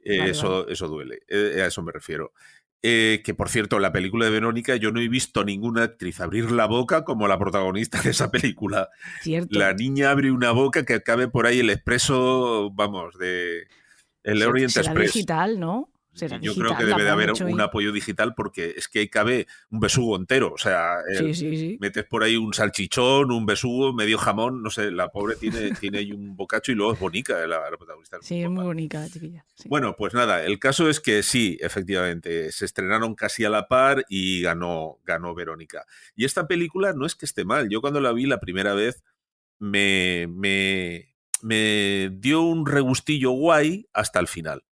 Vale. Eso duele, a eso me refiero. Que por cierto, en la película de Verónica yo no he visto ninguna actriz abrir la boca como la protagonista de esa película. Cierto. La niña abre una boca que cabe por ahí el expreso, vamos, de el Orient será Express. Digital, ¿no? Yo creo que debe de haber un apoyo digital porque es que ahí cabe un besugo entero. O sea, sí. metes por ahí un salchichón, un besugo, medio jamón, no sé, la pobre tiene ahí un bocacho y luego es bonica la protagonista. Sí, es muy bonita la chiquilla. Sí. Bueno, pues nada, el caso es que sí, efectivamente, se estrenaron casi a la par y ganó Verónica. Y esta película no es que esté mal. Yo cuando la vi la primera vez me dio un regustillo guay hasta el final.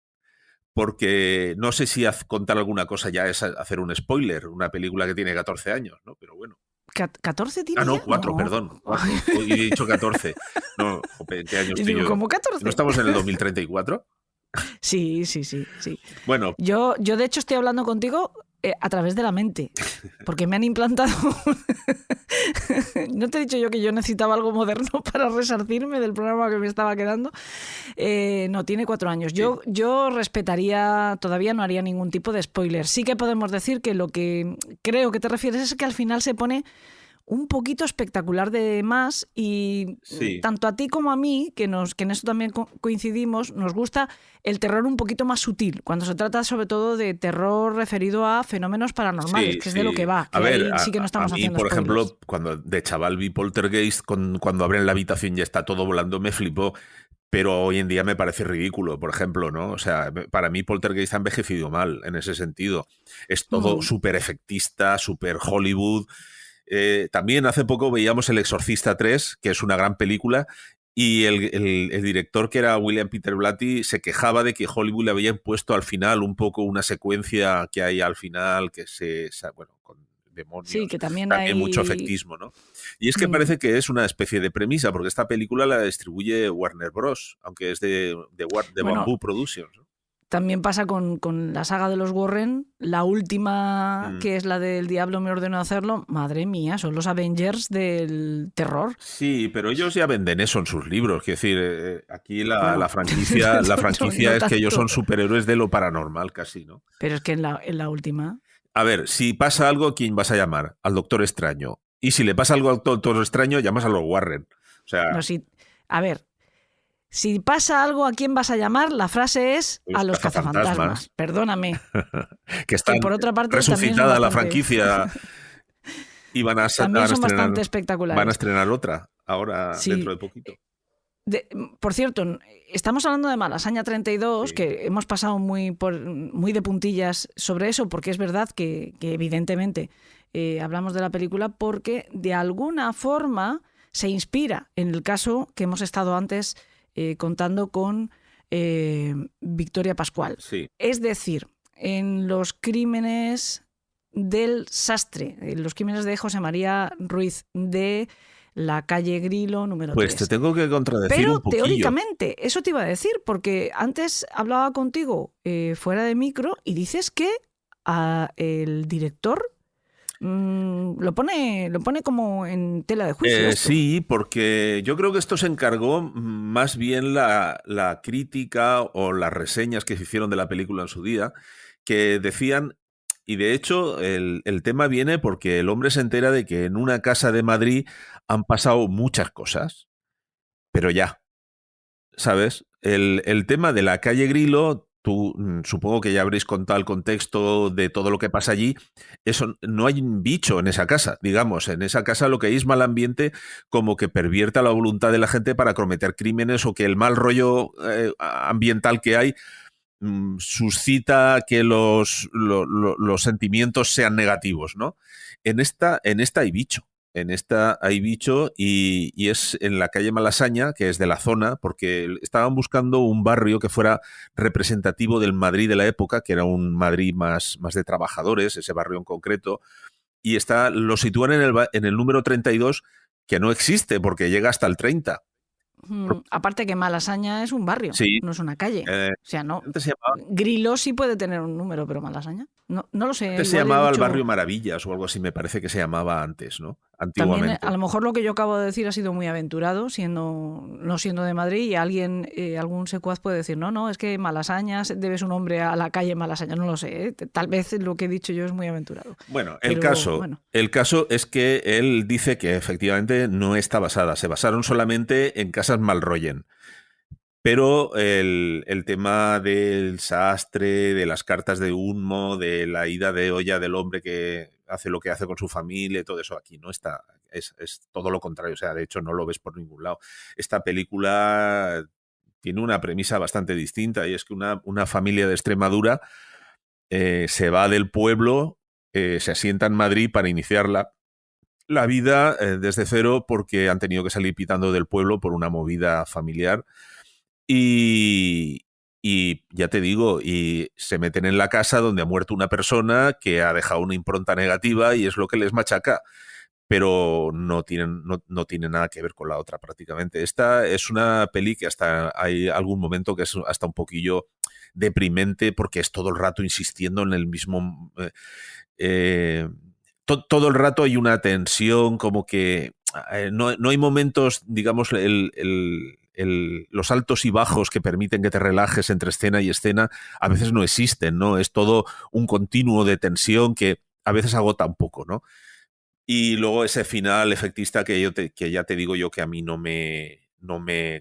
Porque no sé si contar alguna cosa ya es hacer un spoiler, una película que tiene 14 años, ¿no? Pero bueno. ¿14 tiene? No, 4, no. Perdón. 4. Hoy he dicho 14. No, jope, ¿qué años estoy yo? ¿Cómo 14? ¿No estamos en el 2034? Sí. Bueno. Yo de hecho, estoy hablando contigo a través de la mente, porque me han implantado... ¿No te he dicho yo que yo necesitaba algo moderno para resarcirme del programa que me estaba quedando? No, tiene 4 años. Yo respetaría, todavía no haría ningún tipo de spoiler. Sí que podemos decir que lo que creo que te refieres es que al final se pone un poquito espectacular de más y tanto a ti como a mí, que en eso también coincidimos, nos gusta el terror un poquito más sutil, cuando se trata sobre todo de terror referido a fenómenos paranormales, que es de lo que va. Que a ver, sí que no estamos a mí, haciendo por spoilers. ejemplo, cuando de chaval vi Poltergeist, cuando abren la habitación y ya está todo volando, me flipó. Pero hoy en día me parece ridículo, por ejemplo, ¿no? O sea, para mí Poltergeist ha envejecido mal en ese sentido. Es todo súper efectista, súper Hollywood. También hace poco veíamos El Exorcista 3, que es una gran película, y el director, que era William Peter Blatty, se quejaba de que Hollywood le había impuesto al final un poco una secuencia que hay al final, que con demonios, sí, que también hay mucho efectismo, ¿no? Y es que parece que es una especie de premisa, porque esta película la distribuye Warner Bros., aunque es de Bamboo Productions, ¿no? También pasa con la saga de los Warren, la última, que es la del Diablo me ordenó hacerlo. Madre mía, son los Avengers del terror. Sí, pero ellos ya venden eso en sus libros. Quiero decir, aquí la franquicia es que ellos son superhéroes de lo paranormal casi, ¿no? Pero es que en la última... A ver, si pasa algo, ¿a quién vas a llamar? Al Doctor Extraño. Y si le pasa algo al Doctor Extraño, llamas a los Warren. O sea... No, sí. A ver... Si pasa algo, ¿a quién vas a llamar? La frase es a los cazafantasmas. Perdóname. Que están por otra parte, resucitada la franquicia y van a son bastante espectaculares. Van a estrenar otra ahora dentro de poquito. Por cierto, estamos hablando de Malasaña 32, que hemos pasado muy de puntillas sobre eso, porque es verdad que evidentemente hablamos de la película porque de alguna forma se inspira en el caso que hemos estado antes contando con Victoria Pascual. Sí. Es decir, en los crímenes del Sastre, en los crímenes de José María Ruiz de la calle Grilo número 3. Pues te tengo que contradecir Pero un poquillo. teóricamente, eso te iba a decir, porque antes hablaba contigo fuera de micro y dices que el director lo pone como en tela de juicio. Sí, porque yo creo que esto se encargó más bien la crítica o las reseñas que se hicieron de la película en su día, que decían, y de hecho el tema viene porque el hombre se entera de que en una casa de Madrid han pasado muchas cosas, pero ya, ¿sabes? El tema de la calle Grilo, tú supongo que ya habréis contado el contexto de todo lo que pasa allí. Eso, no hay un bicho en esa casa, digamos. En esa casa lo que hay es mal ambiente, como que pervierta la voluntad de la gente para cometer crímenes, o que el mal rollo ambiental que hay suscita que los sentimientos sean negativos, ¿no? En esta hay bicho. En esta hay bicho y es en la calle Malasaña, que es de la zona, porque estaban buscando un barrio que fuera representativo del Madrid de la época, que era un Madrid más de trabajadores, ese barrio en concreto, y lo sitúan en el número 32, que no existe porque llega hasta el 30. Aparte que Malasaña es un barrio, sí, no es una calle. O sea, no. Antes se llamaba, Grilo sí puede tener un número, pero Malasaña no lo sé. antes se llamaba el barrio Maravillas o algo así, me parece que se llamaba antes, ¿no? Antiguamente. También, a lo mejor lo que yo acabo de decir ha sido muy aventurado, no siendo de Madrid, y algún secuaz puede decir, no, es que Malasaña debe su nombre a la calle Malasaña, no lo sé, tal vez lo que he dicho yo es muy aventurado. Bueno, el caso es que él dice que efectivamente no está basada, se basaron solamente en casas Malroyen. Pero el tema del Sastre, de las cartas de humo, de la ida de olla del hombre que hace lo que hace con su familia y todo eso aquí no está. Es todo lo contrario. O sea, de hecho no lo ves por ningún lado. Esta película tiene una premisa bastante distinta, y es que una familia de Extremadura se va del pueblo, se asienta en Madrid para iniciar la vida desde cero, porque han tenido que salir pitando del pueblo por una movida familiar. Y ya te digo, y se meten en la casa donde ha muerto una persona que ha dejado una impronta negativa, y es lo que les machaca, pero no tiene nada que ver con la otra prácticamente. Esta es una peli que hasta hay algún momento que es hasta un poquillo deprimente, porque es todo el rato insistiendo en el mismo... todo el rato hay una tensión, como que no hay momentos, digamos, los altos y bajos que permiten que te relajes entre escena y escena, a veces no existen, ¿no? Es todo un continuo de tensión que a veces agota un poco, ¿no? Y luego ese final efectista que ya te digo yo que a mí no me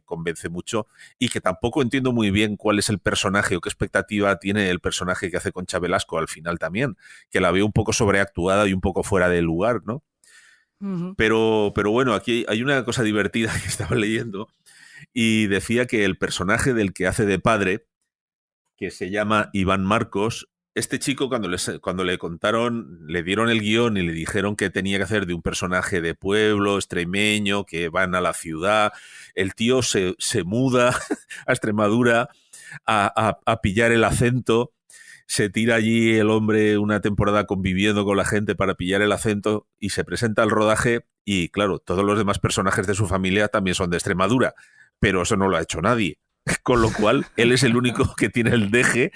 convence mucho, y que tampoco entiendo muy bien cuál es el personaje o qué expectativa tiene el personaje que hace Concha Velasco al final también, que la veo un poco sobreactuada y un poco fuera de lugar, ¿no? Uh-huh. Pero bueno, aquí hay una cosa divertida que estaba leyendo, y decía que el personaje del que hace de padre, que se llama Iván Marcos, este chico cuando le contaron, le dieron el guión y le dijeron que tenía que hacer de un personaje de pueblo, extremeño, que van a la ciudad, el tío se muda a Extremadura a pillar el acento, se tira allí el hombre una temporada conviviendo con la gente para pillar el acento, y se presenta al rodaje, y claro, todos los demás personajes de su familia también son de Extremadura, pero eso no lo ha hecho nadie. Con lo cual, él es el único que tiene el deje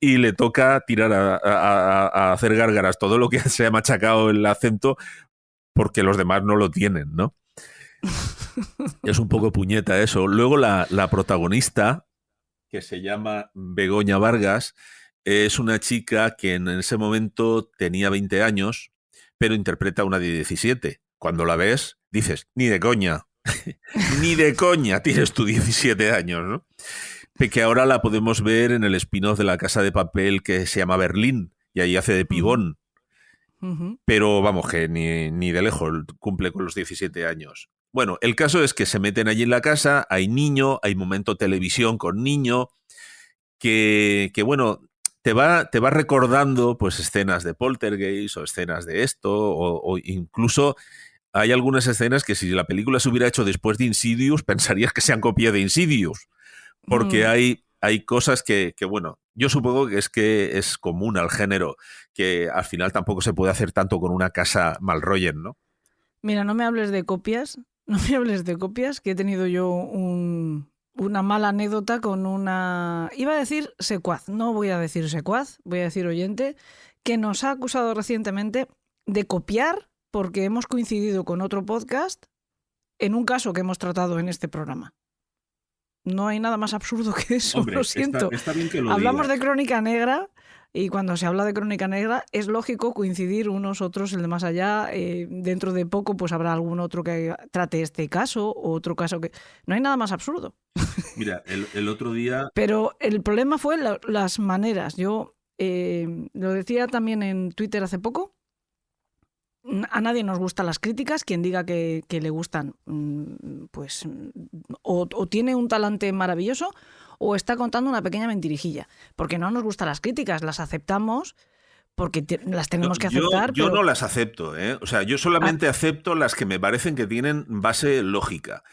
y le toca tirar a hacer gárgaras todo lo que se ha machacado el acento, porque los demás no lo tienen, ¿no? Es un poco puñeta eso. Luego la protagonista, que se llama Begoña Vargas, es una chica que en ese momento tenía 20 años, pero interpreta a una de 17. Cuando la ves, dices, ni de coña. Ni de coña tienes tú 17 años, ¿no? Que ahora la podemos ver en el spin-off de La Casa de Papel, que se llama Berlín, y ahí hace de pibón. Uh-huh. Pero vamos, que ni de lejos cumple con los 17 años. Bueno, el caso es que se meten allí en la casa, hay niño, hay momento televisión con niño, que bueno, te va recordando pues escenas de Poltergeist o escenas de esto, o incluso hay algunas escenas que si la película se hubiera hecho después de Insidious, pensarías que se han copiado de Insidious, porque hay cosas que, bueno, yo supongo que es común al género, que al final tampoco se puede hacer tanto con una casa mal rollen, ¿no? Mira, no me hables de copias, que he tenido yo una mala anécdota con una... Iba a decir secuaz, no voy a decir secuaz, voy a decir oyente, que nos ha acusado recientemente de copiar porque hemos coincidido con otro podcast en un caso que hemos tratado en este programa. No hay nada más absurdo que eso, Hombre, lo siento. Está bien que lo Hablamos digas. de Crónica Negra y cuando se habla de Crónica Negra es lógico coincidir unos, otros, el de más allá. Dentro de poco pues habrá algún otro que trate este caso o otro caso que... No hay nada más absurdo. Mira, el otro día... Pero el problema fue las maneras. Yo lo decía también en Twitter hace poco. A nadie nos gustan las críticas. Quien diga que le gustan, pues o tiene un talante maravilloso o está contando una pequeña mentirijilla. Porque no nos gustan las críticas, las aceptamos porque las tenemos que aceptar. Yo pero... no las acepto, ¿eh? O sea, yo solamente acepto las que me parecen que tienen base lógica.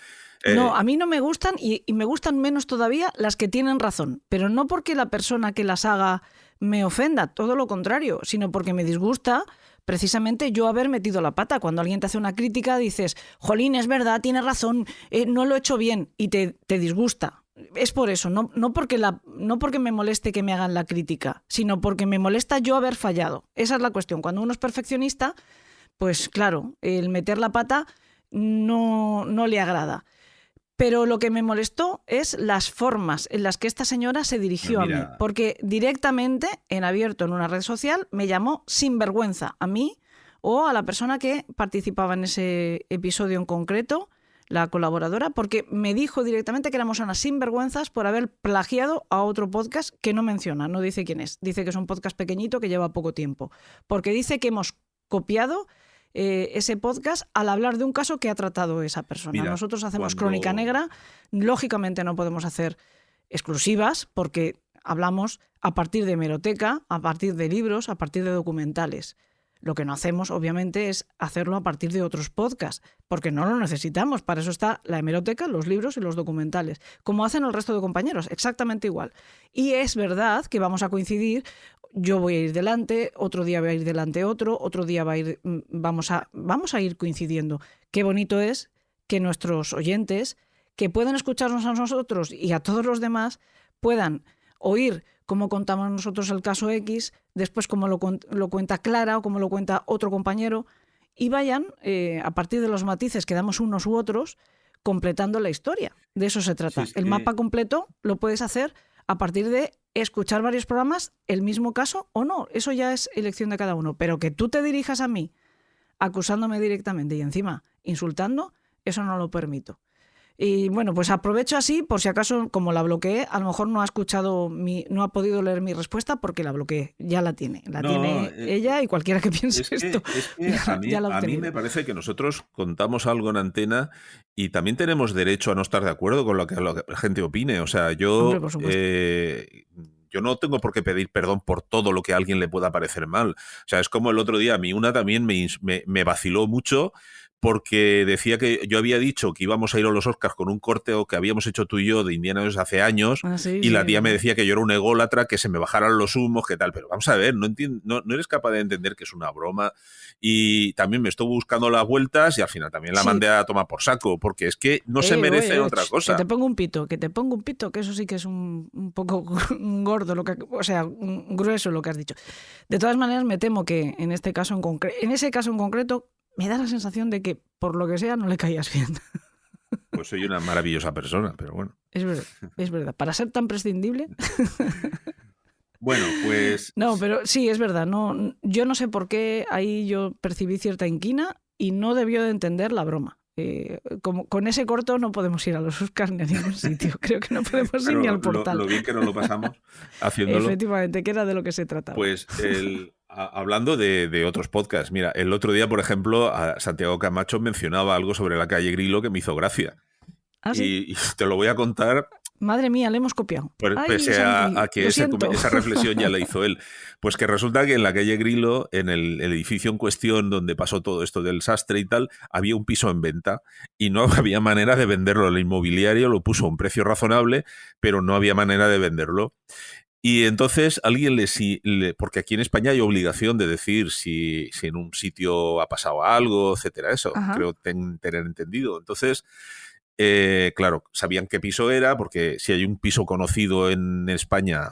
No, a mí no me gustan y me gustan menos todavía las que tienen razón. Pero no porque la persona que las haga me ofenda, todo lo contrario, sino porque me disgusta precisamente yo haber metido la pata. Cuando alguien te hace una crítica dices, jolín, es verdad, tienes razón, no lo he hecho bien, y te disgusta. Es por eso, no porque me moleste que me hagan la crítica, sino porque me molesta yo haber fallado. Esa es la cuestión. Cuando uno es perfeccionista, pues claro, el meter la pata no le agrada. Pero lo que me molestó es las formas en las que esta señora se dirigió a mí. Porque directamente, en abierto en una red social, me llamó sinvergüenza a mí o a la persona que participaba en ese episodio en concreto, la colaboradora, porque me dijo directamente que éramos unas sinvergüenzas por haber plagiado a otro podcast que no menciona, no dice quién es. Dice que es un podcast pequeñito que lleva poco tiempo. Porque dice que hemos copiado ese podcast al hablar de un caso que ha tratado esa persona. Mira, nosotros hacemos Crónica Negra, lógicamente no podemos hacer exclusivas porque hablamos a partir de hemeroteca, a partir de libros, a partir de documentales. Lo que no hacemos, obviamente, es hacerlo a partir de otros podcasts, porque no lo necesitamos. Para eso está la hemeroteca, los libros y los documentales, como hacen el resto de compañeros, exactamente igual. Y es verdad que vamos a coincidir. Yo voy a ir delante, otro día va a ir delante otro día va a ir, vamos a ir coincidiendo. Qué bonito es que nuestros oyentes, que pueden escucharnos a nosotros y a todos los demás, puedan oír cómo contamos nosotros el caso X, después cómo lo cuenta Clara o cómo lo cuenta otro compañero, y vayan, a partir de los matices que damos unos u otros, completando la historia. De eso se trata. Sí, el mapa completo lo puedes hacer a partir de escuchar varios programas, el mismo caso o no. Eso ya es elección de cada uno. Pero que tú te dirijas a mí acusándome directamente y encima insultando, eso no lo permito. Y bueno, pues aprovecho así, por si acaso, como la bloqueé, a lo mejor no ha podido leer mi respuesta porque la bloqueé. Ya la tiene. Tiene ella y cualquiera que piense esto. A mí me parece que nosotros contamos algo en antena y también tenemos derecho a no estar de acuerdo con lo que la gente opine. O sea, yo no tengo por qué pedir perdón por todo lo que a alguien le pueda parecer mal. O sea, es como el otro día, a mí una también me vaciló mucho, porque decía que yo había dicho que íbamos a ir a los Oscars con un corteo que habíamos hecho tú y yo de Indiana Jones hace años, y la tía me decía que yo era un ególatra, que se me bajaran los humos, que tal. Pero vamos a ver, no eres capaz de entender que es una broma. Y también me estuvo buscando las vueltas y al final también la mandé a tomar por saco, porque es que no se merece otra cosa. Que te pongo un pito, que eso sí que es un poco gordo, grueso lo que has dicho. De todas maneras, me temo que en ese caso en concreto, me da la sensación de que, por lo que sea, no le caías bien. Pues soy una maravillosa persona, pero bueno. Es verdad. Para ser tan prescindible... Bueno, pues... No, pero sí, es verdad. No, yo no sé por qué ahí yo percibí cierta inquina y no debió de entender la broma. Como con ese corto no podemos ir a los Oscars ni a ningún sitio. Creo que no podemos ir ni al portal. Lo bien que nos lo pasamos haciéndolo. Efectivamente, que era de lo que se trataba. Pues hablando de otros podcasts, mira, el otro día, por ejemplo, a Santiago Camacho mencionaba algo sobre la calle Grilo que me hizo gracia. ¿Ah, sí? Y te lo voy a contar Madre mía, le hemos copiado. Pues, Ay, pese Santi, a que lo siento. esa reflexión ya la hizo él. Pues que resulta que en la calle Grillo, en el edificio en cuestión donde pasó todo esto del sastre y tal, había un piso en venta y no había manera de venderlo. El inmobiliario lo puso a un precio razonable, pero no había manera de venderlo. Y entonces alguien porque aquí en España hay obligación de decir si en un sitio ha pasado algo, etcétera, eso, Ajá. creo tener entendido. Entonces, claro, sabían qué piso era, porque si hay un piso conocido en España,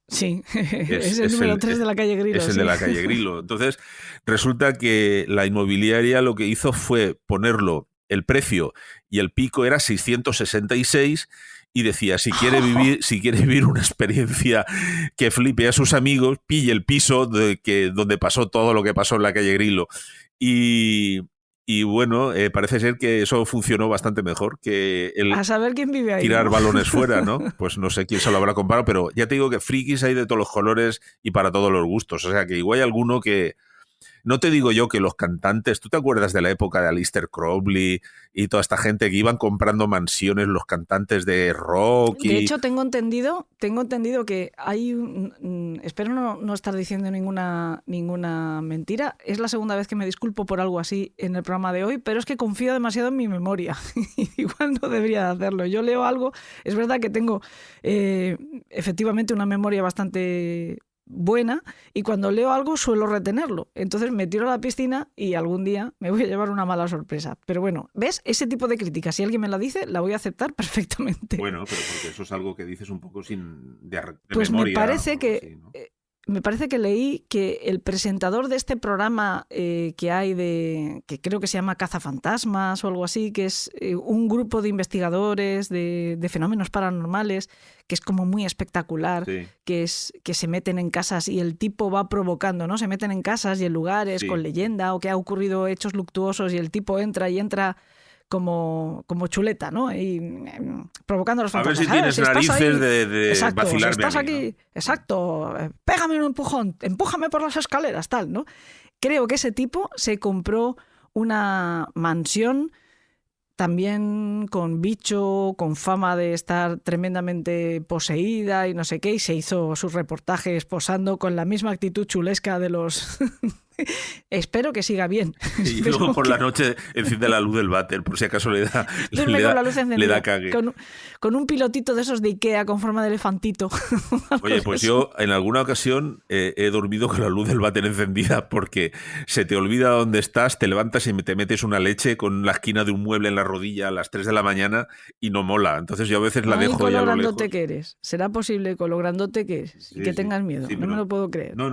Sí, es el número 3 de la calle Grillo. es el sí. de la calle Grillo. Entonces, resulta que la inmobiliaria lo que hizo fue ponerlo, el precio y el pico era 666 y decía, si quiere vivir una experiencia que flipe a sus amigos, pille el piso donde pasó todo lo que pasó en la calle Grillo. Y bueno, parece ser que eso funcionó bastante mejor que el A saber quién vive ahí. tirar ¿no? balones fuera, ¿no? Pues no sé quién se lo habrá comprado, pero ya te digo que frikis hay de todos los colores y para todos los gustos. O sea que igual hay alguno que... No te digo yo que los cantantes... ¿Tú te acuerdas de la época de Aleister Crowley y toda esta gente que iban comprando mansiones, los cantantes de rock? De hecho, tengo entendido que hay espero no estar diciendo ninguna mentira. Es la segunda vez que me disculpo por algo así en el programa de hoy, pero es que confío demasiado en mi memoria. Igual no debería hacerlo. Yo leo algo, es verdad que tengo efectivamente una memoria bastante buena y cuando leo algo suelo retenerlo. Entonces me tiro a la piscina y algún día me voy a llevar una mala sorpresa. Pero bueno, ¿ves? Ese tipo de crítica, si alguien me la dice, la voy a aceptar perfectamente. Bueno, pero porque eso es algo que dices un poco de Pues memoria. me parece que... Así, ¿no? Me parece que leí que el presentador de este programa que hay que creo que se llama Cazafantasmas o algo así, que es un grupo de investigadores de fenómenos paranormales, que es como muy espectacular, Sí. que se meten en casas y el tipo va provocando, ¿no? Se meten en casas y en lugares Sí. con leyenda o que ha ocurrido hechos luctuosos y el tipo entra como chuleta, ¿no? Y provocando a los A ver fantasmas. si tienes narices de exacto, vacilarme si estás a mí, aquí, ¿no? exacto, pégame un empujón, empújame por las escaleras, tal, ¿no? Creo que ese tipo se compró una mansión también con bicho, con fama de estar tremendamente poseída y no sé qué, y se hizo sus reportajes posando con la misma actitud chulesca de los... Espero que siga bien. Y Espero luego por que- la noche enciende la luz del váter, por si acaso le da Duerme con la luz encendida, le da cague. con un pilotito de esos de Ikea con forma de elefantito. Oye, pues yo en alguna ocasión he dormido con la luz del váter encendida porque se te olvida dónde estás, te levantas y te metes una leche con la esquina de un mueble en la rodilla a las 3 de la mañana y no mola. Entonces yo a veces la Ay, dejo con ya lo a lo grandote lejos. que eres. ¿Será posible con lo grandote que eres? Sí, Y que sí. tengas miedo. Sí, No pero- me lo puedo creer. No,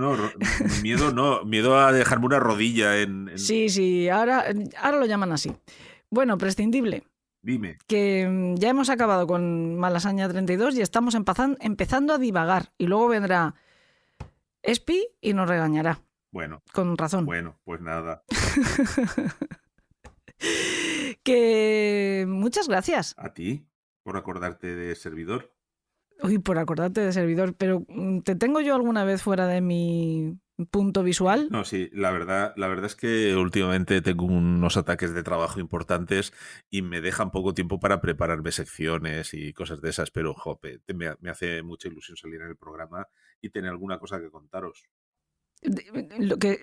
miedo no, miedo a dejarme una rodilla en... Sí, ahora lo llaman así. Bueno, prescindible. Dime. Que ya hemos acabado con Malasaña 32 y estamos empezando a divagar. Y luego vendrá Espi y nos regañará. Bueno, Con razón. pues nada. Que muchas gracias. A ti, por acordarte de servidor. Uy, por acordarte de servidor. Pero ¿te tengo yo alguna vez fuera de mi punto visual? No, sí, la verdad es que últimamente tengo unos ataques de trabajo importantes y me dejan poco tiempo para prepararme secciones y cosas de esas, pero jope, me hace mucha ilusión salir en el programa y tener alguna cosa que contaros.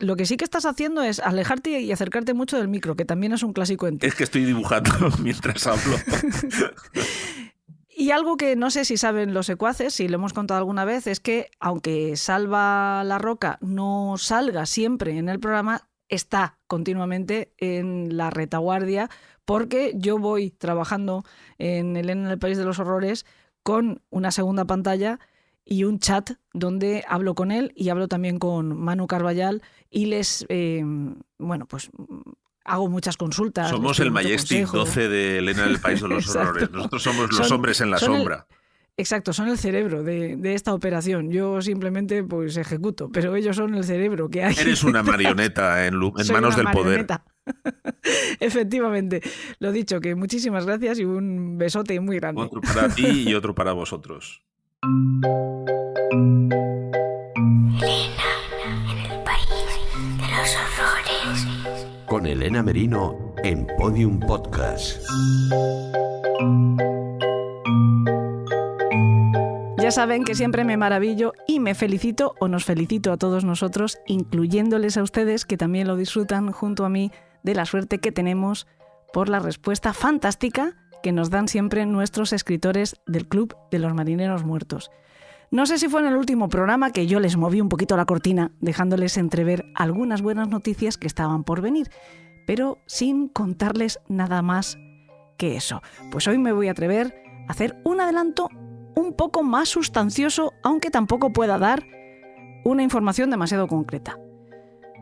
Lo que sí que estás haciendo es alejarte y acercarte mucho del micro, que también es un clásico en ti. Es que estoy dibujando mientras hablo. Y algo que no sé si saben los secuaces, si lo hemos contado alguna vez, es que aunque Salva la Roca no salga siempre en el programa, está continuamente en la retaguardia, porque yo voy trabajando en Elena en el País de los Horrores con una segunda pantalla y un chat donde hablo con él y hablo también con Manu Carballal y les, pues hago muchas consultas. Somos el Majestic 12 de Elena del País de los Exacto. Horrores. Nosotros somos los hombres en la son sombra. Exacto, son el cerebro de esta operación. Yo simplemente pues ejecuto, pero ellos son el cerebro que hay. Eres una marioneta en Soy manos una del poder. marioneta. Efectivamente. Lo dicho, que muchísimas gracias y un besote muy grande. Otro para ti y otro para vosotros. Elena en el país de los horrores. Con Elena Merino en Podium Podcast. Ya saben que siempre me maravillo y me felicito, o nos felicito a todos nosotros, incluyéndoles a ustedes que también lo disfrutan junto a mí, de la suerte que tenemos por la respuesta fantástica que nos dan siempre nuestros escritores del Club de los Marineros Muertos. No sé si fue en el último programa que yo les moví un poquito la cortina, dejándoles entrever algunas buenas noticias que estaban por venir, pero sin contarles nada más que eso. Pues hoy me voy a atrever a hacer un adelanto un poco más sustancioso, aunque tampoco pueda dar una información demasiado concreta.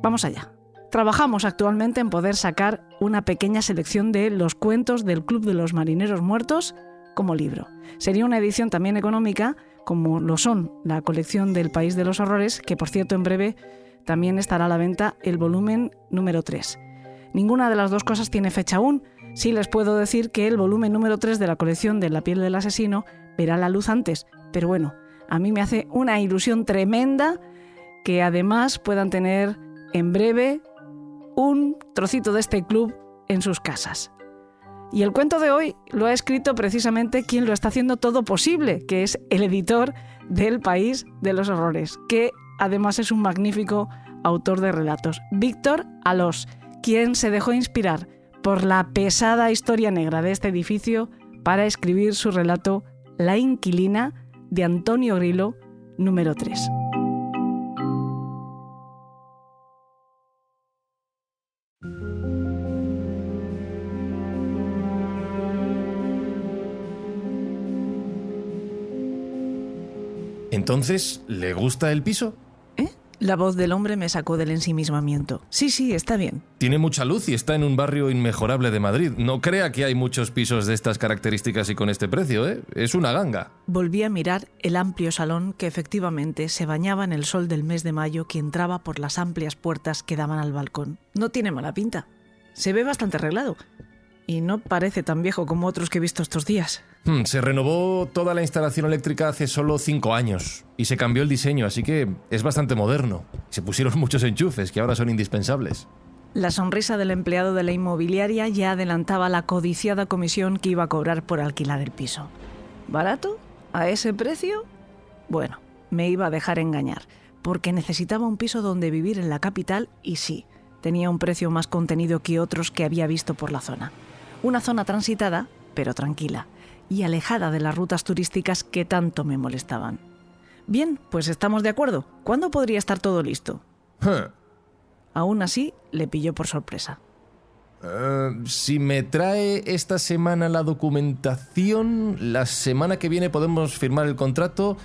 Vamos allá. Trabajamos actualmente en poder sacar una pequeña selección de los cuentos del Club de los Marineros Muertos como libro. Sería una edición también económica, como lo son la colección del País de los Horrores, que por cierto en breve también estará a la venta el volumen número 3. Ninguna de las dos cosas tiene fecha aún. Sí les puedo decir que el volumen número 3 de la colección de La piel del asesino verá la luz antes, pero bueno, a mí me hace una ilusión tremenda que además puedan tener en breve un trocito de este club en sus casas. Y el cuento de hoy lo ha escrito precisamente quien lo está haciendo todo posible, que es el editor del País de los Horrores, que además es un magnífico autor de relatos, Víctor Alós, quien se dejó inspirar por la pesada historia negra de este edificio para escribir su relato La inquilina, de Antonio Grillo, número 3. Entonces, ¿le gusta el piso? La voz del hombre me sacó del ensimismamiento. Sí, está bien. Tiene mucha luz y está en un barrio inmejorable de Madrid. No crea que hay muchos pisos de estas características y con este precio, ¿eh? Es una ganga. Volví a mirar el amplio salón que efectivamente se bañaba en el sol del mes de mayo que entraba por las amplias puertas que daban al balcón. No tiene mala pinta. Se ve bastante arreglado. Y no parece tan viejo como otros que he visto estos días. Se renovó toda la instalación eléctrica hace solo 5 años y se cambió el diseño, así que es bastante moderno. Se pusieron muchos enchufes que ahora son indispensables. La sonrisa del empleado de la inmobiliaria ya adelantaba la codiciada comisión que iba a cobrar por alquilar el piso. ¿Barato? ¿A ese precio? Bueno, me iba a dejar engañar, porque necesitaba un piso donde vivir en la capital y sí, tenía un precio más contenido que otros que había visto por la zona. Una zona transitada, pero tranquila, y alejada de las rutas turísticas que tanto me molestaban. Bien, pues estamos de acuerdo. ¿Cuándo podría estar todo listo? Aún así, le pilló por sorpresa. Si me trae esta semana la documentación, la semana que viene podemos firmar el contrato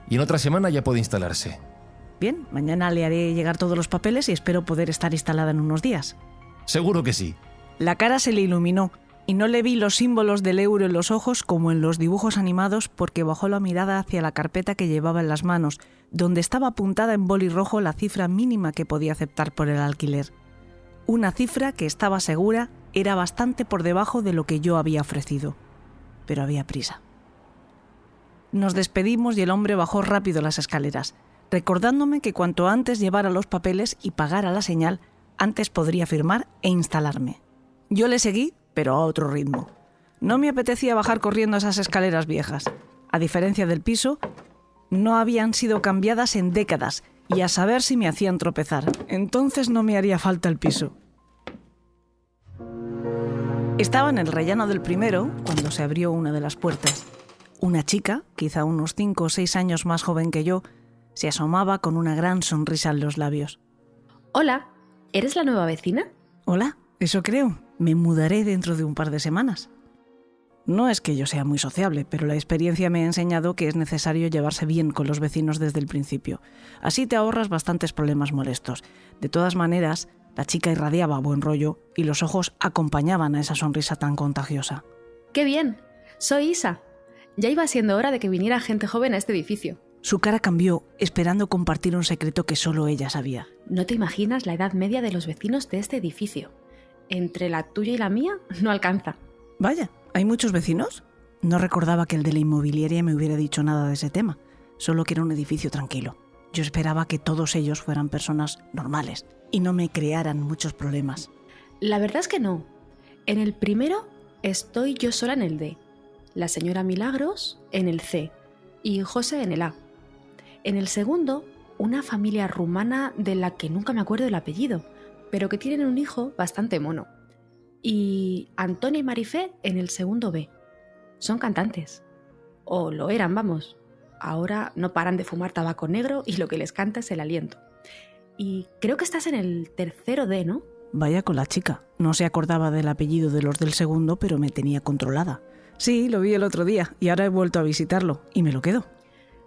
y en otra semana ya puede instalarse. Bien, mañana le haré llegar todos los papeles y espero poder estar instalada en unos días. Seguro que sí. La cara se le iluminó y no le vi los símbolos del euro en los ojos como en los dibujos animados porque bajó la mirada hacia la carpeta que llevaba en las manos, donde estaba apuntada en boli rojo la cifra mínima que podía aceptar por el alquiler. Una cifra que estaba segura era bastante por debajo de lo que yo había ofrecido. Pero había prisa. Nos despedimos y el hombre bajó rápido las escaleras, recordándome que cuanto antes llevara los papeles y pagara la señal, antes podría firmar e instalarme. Yo le seguí, pero a otro ritmo. No me apetecía bajar corriendo esas escaleras viejas. A diferencia del piso, no habían sido cambiadas en décadas y a saber si me hacían tropezar. Entonces no me haría falta el piso. Estaba en el rellano del primero cuando se abrió una de las puertas. Una chica, quizá unos 5 o 6 años más joven que yo, se asomaba con una gran sonrisa en los labios. Hola, ¿eres la nueva vecina? Hola, eso creo. Me mudaré dentro de un par de semanas. No es que yo sea muy sociable, pero la experiencia me ha enseñado que es necesario llevarse bien con los vecinos desde el principio. Así te ahorras bastantes problemas molestos. De todas maneras, la chica irradiaba buen rollo y los ojos acompañaban a esa sonrisa tan contagiosa. ¡Qué bien! Soy Isa. Ya iba siendo hora de que viniera gente joven a este edificio. Su cara cambió, esperando compartir un secreto que solo ella sabía. No te imaginas la edad media de los vecinos de este edificio. Entre la tuya y la mía no alcanza. Vaya, ¿hay muchos vecinos? No recordaba que el de la inmobiliaria me hubiera dicho nada de ese tema, solo que era un edificio tranquilo. Yo esperaba que todos ellos fueran personas normales y no me crearan muchos problemas. La verdad es que no. En el primero estoy yo sola en el D, la señora Milagros en el C y José en el A. En el segundo, una familia rumana de la que nunca me acuerdo el apellido, pero que tienen un hijo bastante mono. Y Antonio y Marifé en el segundo B. Son cantantes. O lo eran, vamos. Ahora no paran de fumar tabaco negro y lo que les canta es el aliento. Y creo que estás en el tercero D, ¿no? Vaya con la chica. No se acordaba del apellido de los del segundo, pero me tenía controlada. Sí, lo vi el otro día y ahora he vuelto a visitarlo y me lo quedo.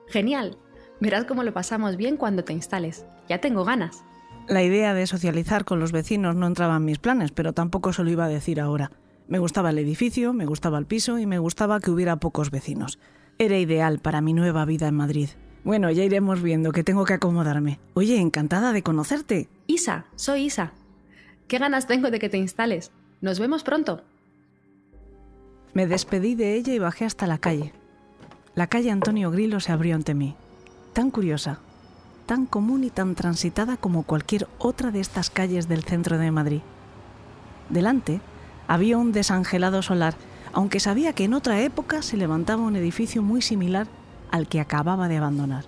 Genial. Verás cómo lo pasamos bien cuando te instales. Ya tengo ganas. La idea de socializar con los vecinos no entraba en mis planes, pero tampoco se lo iba a decir ahora. Me gustaba el edificio, me gustaba el piso y me gustaba que hubiera pocos vecinos. Era ideal para mi nueva vida en Madrid. Bueno, ya iremos viendo, que tengo que acomodarme. Oye, encantada de conocerte. Isa, soy Isa. Qué ganas tengo de que te instales. Nos vemos pronto. Me despedí de ella y bajé hasta la calle. La calle Antonio Grilo se abrió ante mí. Tan curiosa, tan común y tan transitada como cualquier otra de estas calles del centro de Madrid. Delante había un desangelado solar, aunque sabía que en otra época se levantaba un edificio muy similar al que acababa de abandonar.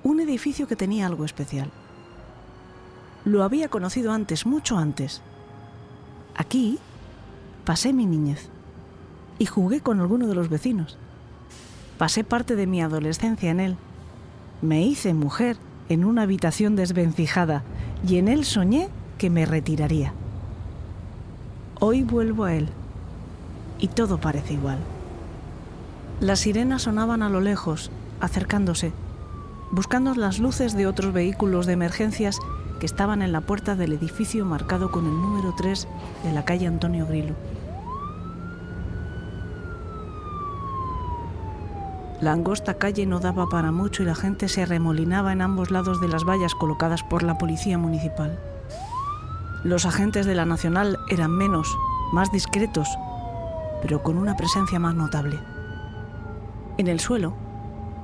Un edificio que tenía algo especial. Lo había conocido antes, mucho antes. Aquí pasé mi niñez y jugué con alguno de los vecinos. Pasé parte de mi adolescencia en él. Me hice mujer en una habitación desvencijada y en él soñé que me retiraría. Hoy vuelvo a él y todo parece igual. Las sirenas sonaban a lo lejos, acercándose, buscando las luces de otros vehículos de emergencias que estaban en la puerta del edificio marcado con el número 3 de la calle Antonio Grilo. La angosta calle no daba para mucho y la gente se arremolinaba en ambos lados de las vallas colocadas por la policía municipal. Los agentes de la Nacional eran menos, más discretos, pero con una presencia más notable. En el suelo,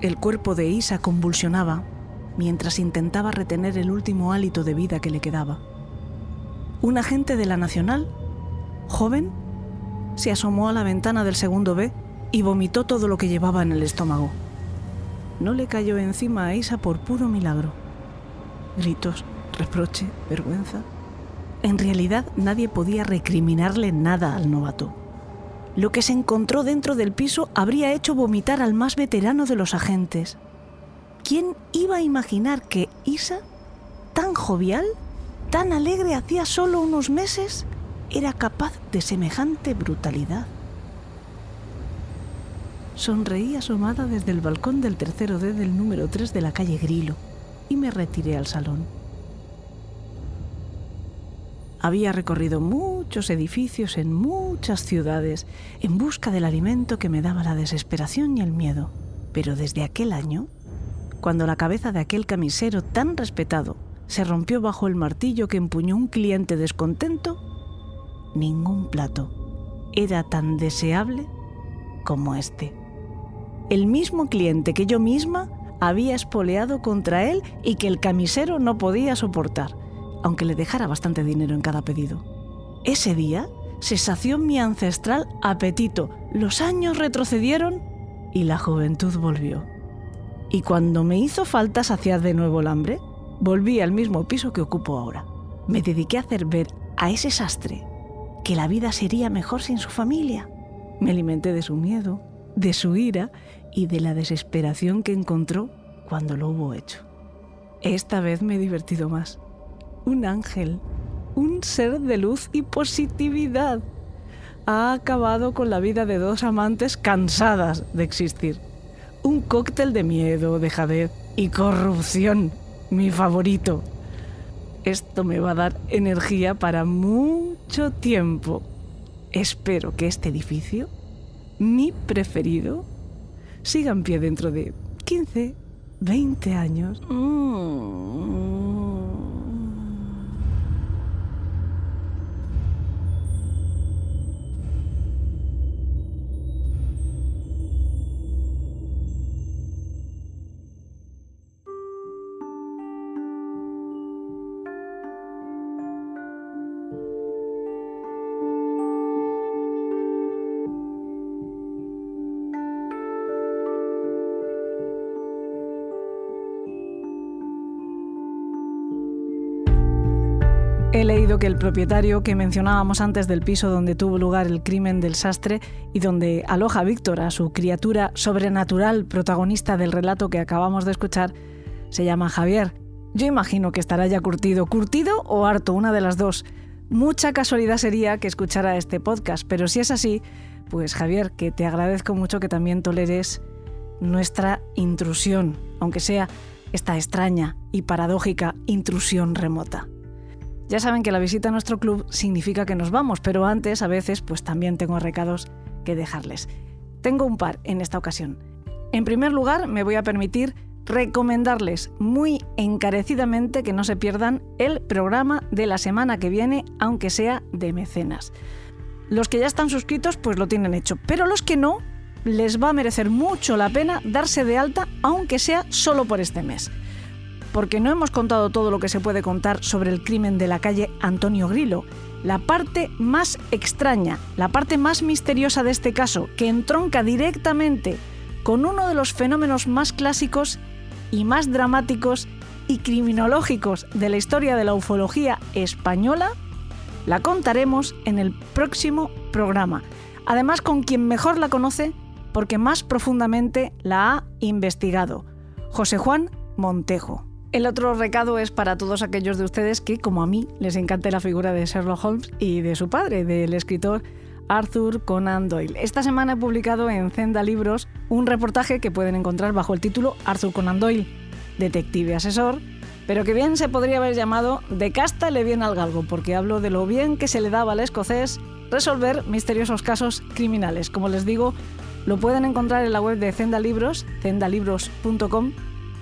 el cuerpo de Isa convulsionaba mientras intentaba retener el último hálito de vida que le quedaba. Un agente de la Nacional, joven, se asomó a la ventana del segundo B y vomitó todo lo que llevaba en el estómago. No le cayó encima a Isa por puro milagro. Gritos, reproche, vergüenza. En realidad nadie podía recriminarle nada al novato. Lo que se encontró dentro del piso habría hecho vomitar al más veterano de los agentes. ¿Quién iba a imaginar que Isa, tan jovial, tan alegre hacía solo unos meses, era capaz de semejante brutalidad? Sonreí asomada desde el balcón del tercero D del número 3 de la calle Grilo y me retiré al salón. Había recorrido muchos edificios en muchas ciudades en busca del alimento que me daba la desesperación y el miedo. Pero desde aquel año, cuando la cabeza de aquel camisero tan respetado se rompió bajo el martillo que empuñó un cliente descontento, ningún plato era tan deseable como este. El mismo cliente que yo misma había espoleado contra él y que el camisero no podía soportar, aunque le dejara bastante dinero en cada pedido. Ese día se sació mi ancestral apetito, los años retrocedieron y la juventud volvió. Y cuando me hizo falta saciar de nuevo el hambre, volví al mismo piso que ocupo ahora. Me dediqué a hacer ver a ese sastre que la vida sería mejor sin su familia. Me alimenté de su miedo, de su ira y de la desesperación que encontró cuando lo hubo hecho. Esta vez me he divertido más. Un ángel, un ser de luz y positividad, ha acabado con la vida de dos amantes cansadas de existir. Un cóctel de miedo, dejadez y corrupción, mi favorito. Esto me va a dar energía para mucho tiempo. Espero que este edificio, mi preferido, siga en pie dentro de 15, 20 años. leído que el propietario que mencionábamos antes del piso donde tuvo lugar el crimen del sastre y donde aloja Víctor a su criatura sobrenatural protagonista del relato que acabamos de escuchar, se llama Javier. Yo imagino que estará ya curtido o harto, una de las dos. Mucha casualidad sería que escuchara este podcast, pero si es así, pues Javier, que te agradezco mucho que también toleres nuestra intrusión, aunque sea esta extraña y paradójica intrusión remota. Ya saben que la visita a nuestro club significa que nos vamos, pero antes, a veces, pues también tengo recados que dejarles. Tengo un par en esta ocasión. En primer lugar, me voy a permitir recomendarles muy encarecidamente que no se pierdan el programa de la semana que viene, aunque sea de mecenas. Los que ya están suscritos, pues lo tienen hecho, pero los que no, les va a merecer mucho la pena darse de alta, aunque sea solo por este mes. Porque no hemos contado todo lo que se puede contar sobre el crimen de la calle Antonio Grillo. La parte más extraña, la parte más misteriosa de este caso, que entronca directamente con uno de los fenómenos más clásicos y más dramáticos y criminológicos de la historia de la ufología española, la contaremos en el próximo programa. Además, con quien mejor la conoce, porque más profundamente la ha investigado, José Juan Montejo. El otro recado es para todos aquellos de ustedes que, como a mí, les encanta la figura de Sherlock Holmes y de su padre, del escritor Arthur Conan Doyle. Esta semana he publicado en Zenda Libros un reportaje que pueden encontrar bajo el título Arthur Conan Doyle, detective asesor, pero que bien se podría haber llamado De casta le viene al galgo, porque hablo de lo bien que se le daba al escocés resolver misteriosos casos criminales. Como les digo, lo pueden encontrar en la web de Zenda Libros, zendalibros.com,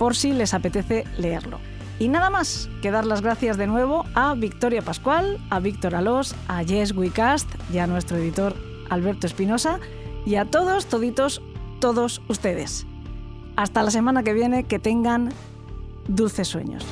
por si les apetece leerlo. Y nada más que dar las gracias de nuevo a Victoria Pascual, a Víctor Alós, a Yes We Cast y a nuestro editor Alberto Espinosa y a todos ustedes. Hasta la semana que viene, que tengan dulces sueños.